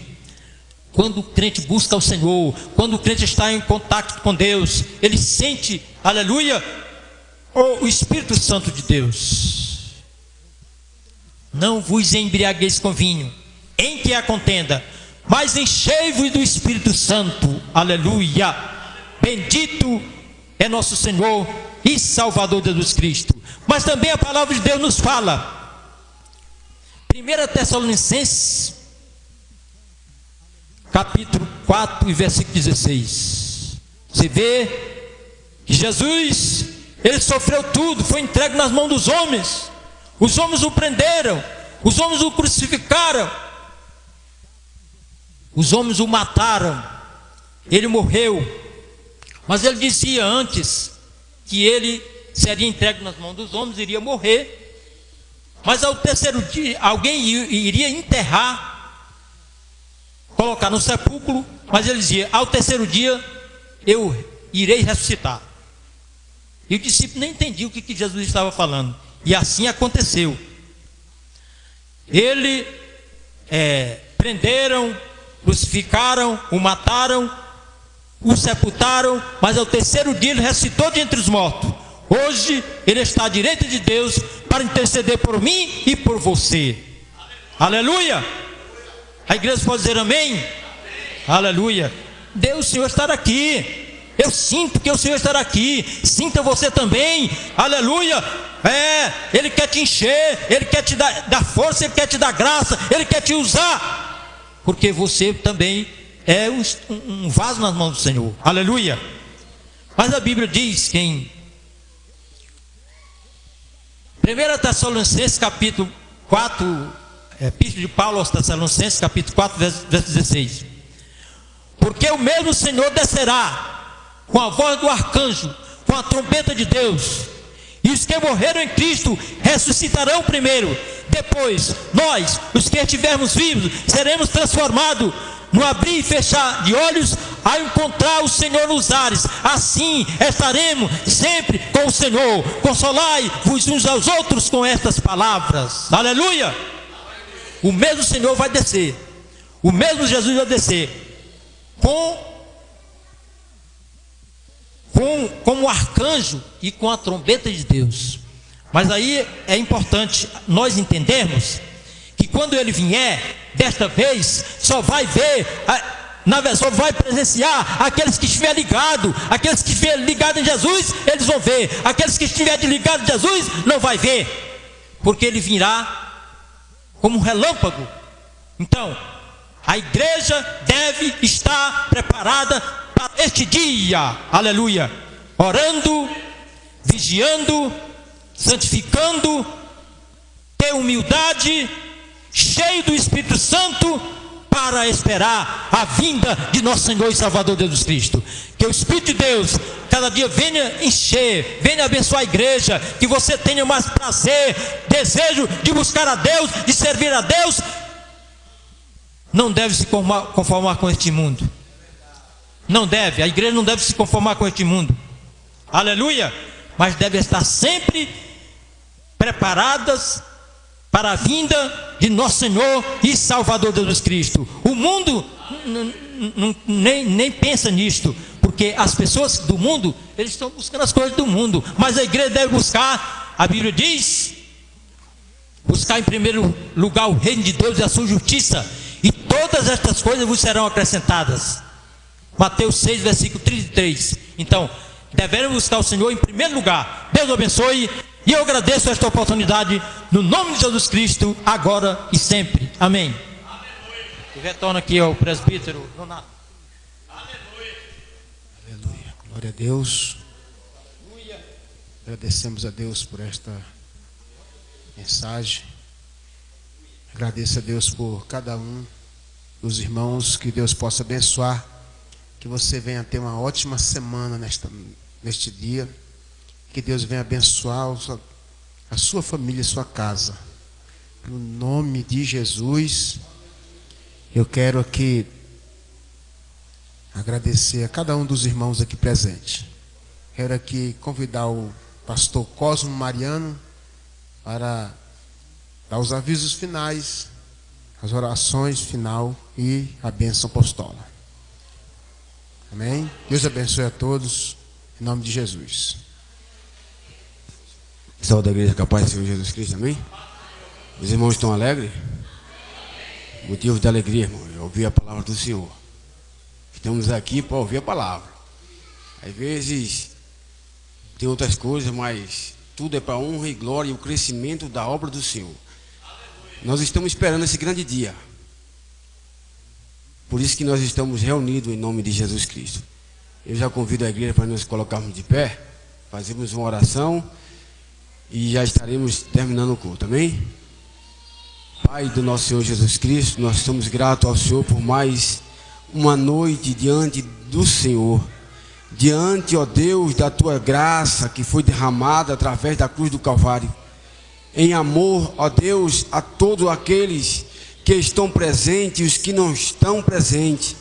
Quando o crente busca o Senhor, quando o crente está em contato com Deus, ele sente, aleluia, o Espírito Santo de Deus. Não vos embriagueis com vinho, em que há contenda, mas enchei-vos do Espírito Santo. Aleluia! Bendito é nosso Senhor e Salvador Jesus Cristo. Mas também a palavra de Deus nos fala, 1 Tessalonicenses, capítulo 4 e versículo 16. Você vê que Jesus, ele sofreu tudo, foi entregue nas mãos dos homens. Os homens o prenderam, os homens o crucificaram, os homens o mataram, ele morreu. Mas ele dizia antes que ele seria entregue nas mãos dos homens, iria morrer, mas ao terceiro dia alguém iria enterrar, colocar no sepulcro, mas ele dizia: ao terceiro dia eu irei ressuscitar. E o discípulo nem entendia o que Jesus estava falando, e assim aconteceu. Ele prenderam, crucificaram, o mataram, o sepultaram, mas ao terceiro dia ele ressuscitou de entre os mortos. Hoje ele está à direita de Deus para interceder por mim e por você. Aleluia! A igreja pode dizer amém? Amém. Aleluia! Deus, o Senhor estará aqui. Eu sinto que o Senhor estará aqui. Sinta você também. Aleluia! Ele quer te encher, Ele quer te dar força, Ele quer te dar graça, Ele quer te usar, porque você também é um vaso nas mãos do Senhor. Aleluia! Mas a Bíblia diz que em 1 Tessalonicenses capítulo 4, Epístola de Paulo aos Tessalonicenses capítulo 4 verso 16: porque o mesmo Senhor descerá com a voz do arcanjo, com a trombeta de Deus, e os que morreram em Cristo ressuscitarão primeiro. Depois nós, os que estivermos vivos, seremos transformados no abrir e fechar de olhos, ao encontrar o Senhor nos ares. Assim estaremos sempre com o Senhor. Consolai-vos uns aos outros com estas palavras. Aleluia! O mesmo Senhor vai descer, o mesmo Jesus vai descer como arcanjo e com a trombeta de Deus. Mas aí é importante nós entendermos que quando ele vier, desta vez, só vai ver, só vai presenciar aqueles que estiverem ligados. Aqueles que estiverem ligados em Jesus, eles vão ver. Aqueles que estiverem ligados em Jesus, não vai ver, porque ele virá como um relâmpago. Então, a igreja deve estar preparada para este dia. Aleluia! Orando, vigiando, santificando, ter humildade, cheio do Espírito Santo, para esperar a vinda de nosso Senhor e Salvador Jesus Cristo. Que o Espírito de Deus cada dia venha encher, venha abençoar a igreja, que você tenha mais prazer, desejo de buscar a Deus, de servir a Deus. Não deve se conformar com este mundo. Não deve, a igreja não deve se conformar com este mundo. Aleluia! Mas deve estar sempre preparadas para a vinda de nosso Senhor e Salvador Jesus Cristo. O mundo nem pensa nisto, porque as pessoas do mundo, eles estão buscando as coisas do mundo, mas a igreja deve buscar, a Bíblia diz, buscar em primeiro lugar o reino de Deus e a sua justiça, e todas estas coisas vos serão acrescentadas. Mateus 6, versículo 33. Então, devemos buscar o Senhor em primeiro lugar. Deus abençoe, e eu agradeço esta oportunidade, no nome de Jesus Cristo, agora e sempre. Amém. Eu retorno aqui ao presbítero Donato. Aleluia. Glória a Deus. Agradecemos a Deus por esta mensagem. Agradeço a Deus por cada um dos irmãos. Que Deus possa abençoar. Que você venha ter uma ótima semana neste dia. Que Deus venha abençoar a sua família e a sua casa. No nome de Jesus, eu quero aqui agradecer a cada um dos irmãos aqui presentes. Quero aqui convidar o pastor Cosmo Mariano para dar os avisos finais, as orações final e a bênção apostólica. Amém? Deus abençoe a todos, em nome de Jesus. Pessoal da igreja capaz do Senhor Jesus Cristo, amém? Os irmãos estão alegres? Motivo de alegria, irmão, eu ouvi a palavra do Senhor. Estamos aqui para ouvir a palavra. Às vezes tem outras coisas, mas tudo é para a honra e glória e o crescimento da obra do Senhor. Nós estamos esperando esse grande dia. Por isso que nós estamos reunidos em nome de Jesus Cristo. Eu já convido a igreja para nos colocarmos de pé, fazermos uma oração e já estaremos terminando o culto, amém? Pai do nosso Senhor Jesus Cristo, nós estamos gratos ao Senhor por mais uma noite diante do Senhor. Diante, ó Deus, da Tua graça que foi derramada através da cruz do Calvário. Em amor, ó Deus, a todos aqueles que estão presentes e os que não estão presentes.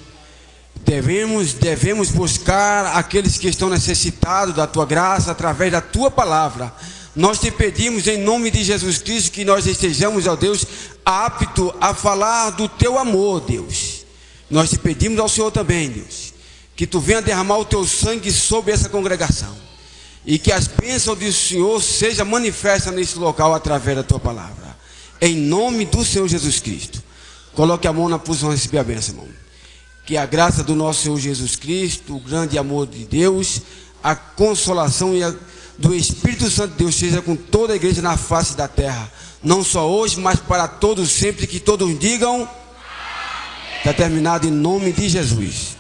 Devemos buscar aqueles que estão necessitados da Tua graça através da Tua palavra. Nós te pedimos em nome de Jesus Cristo que nós estejamos, ó Deus, aptos a falar do Teu amor, Deus. Nós te pedimos ao Senhor também, Deus, que Tu venha derramar o Teu sangue sobre essa congregação e que as bênçãos do Senhor sejam manifestas nesse local através da Tua palavra. Em nome do Senhor Jesus Cristo. Coloque a mão na posição de receber a bênção, irmão. Que a graça do nosso Senhor Jesus Cristo, o grande amor de Deus, a consolação e do Espírito Santo de Deus seja com toda a igreja na face da terra. Não só hoje, mas para todos sempre, que todos digam. Está terminado em nome de Jesus.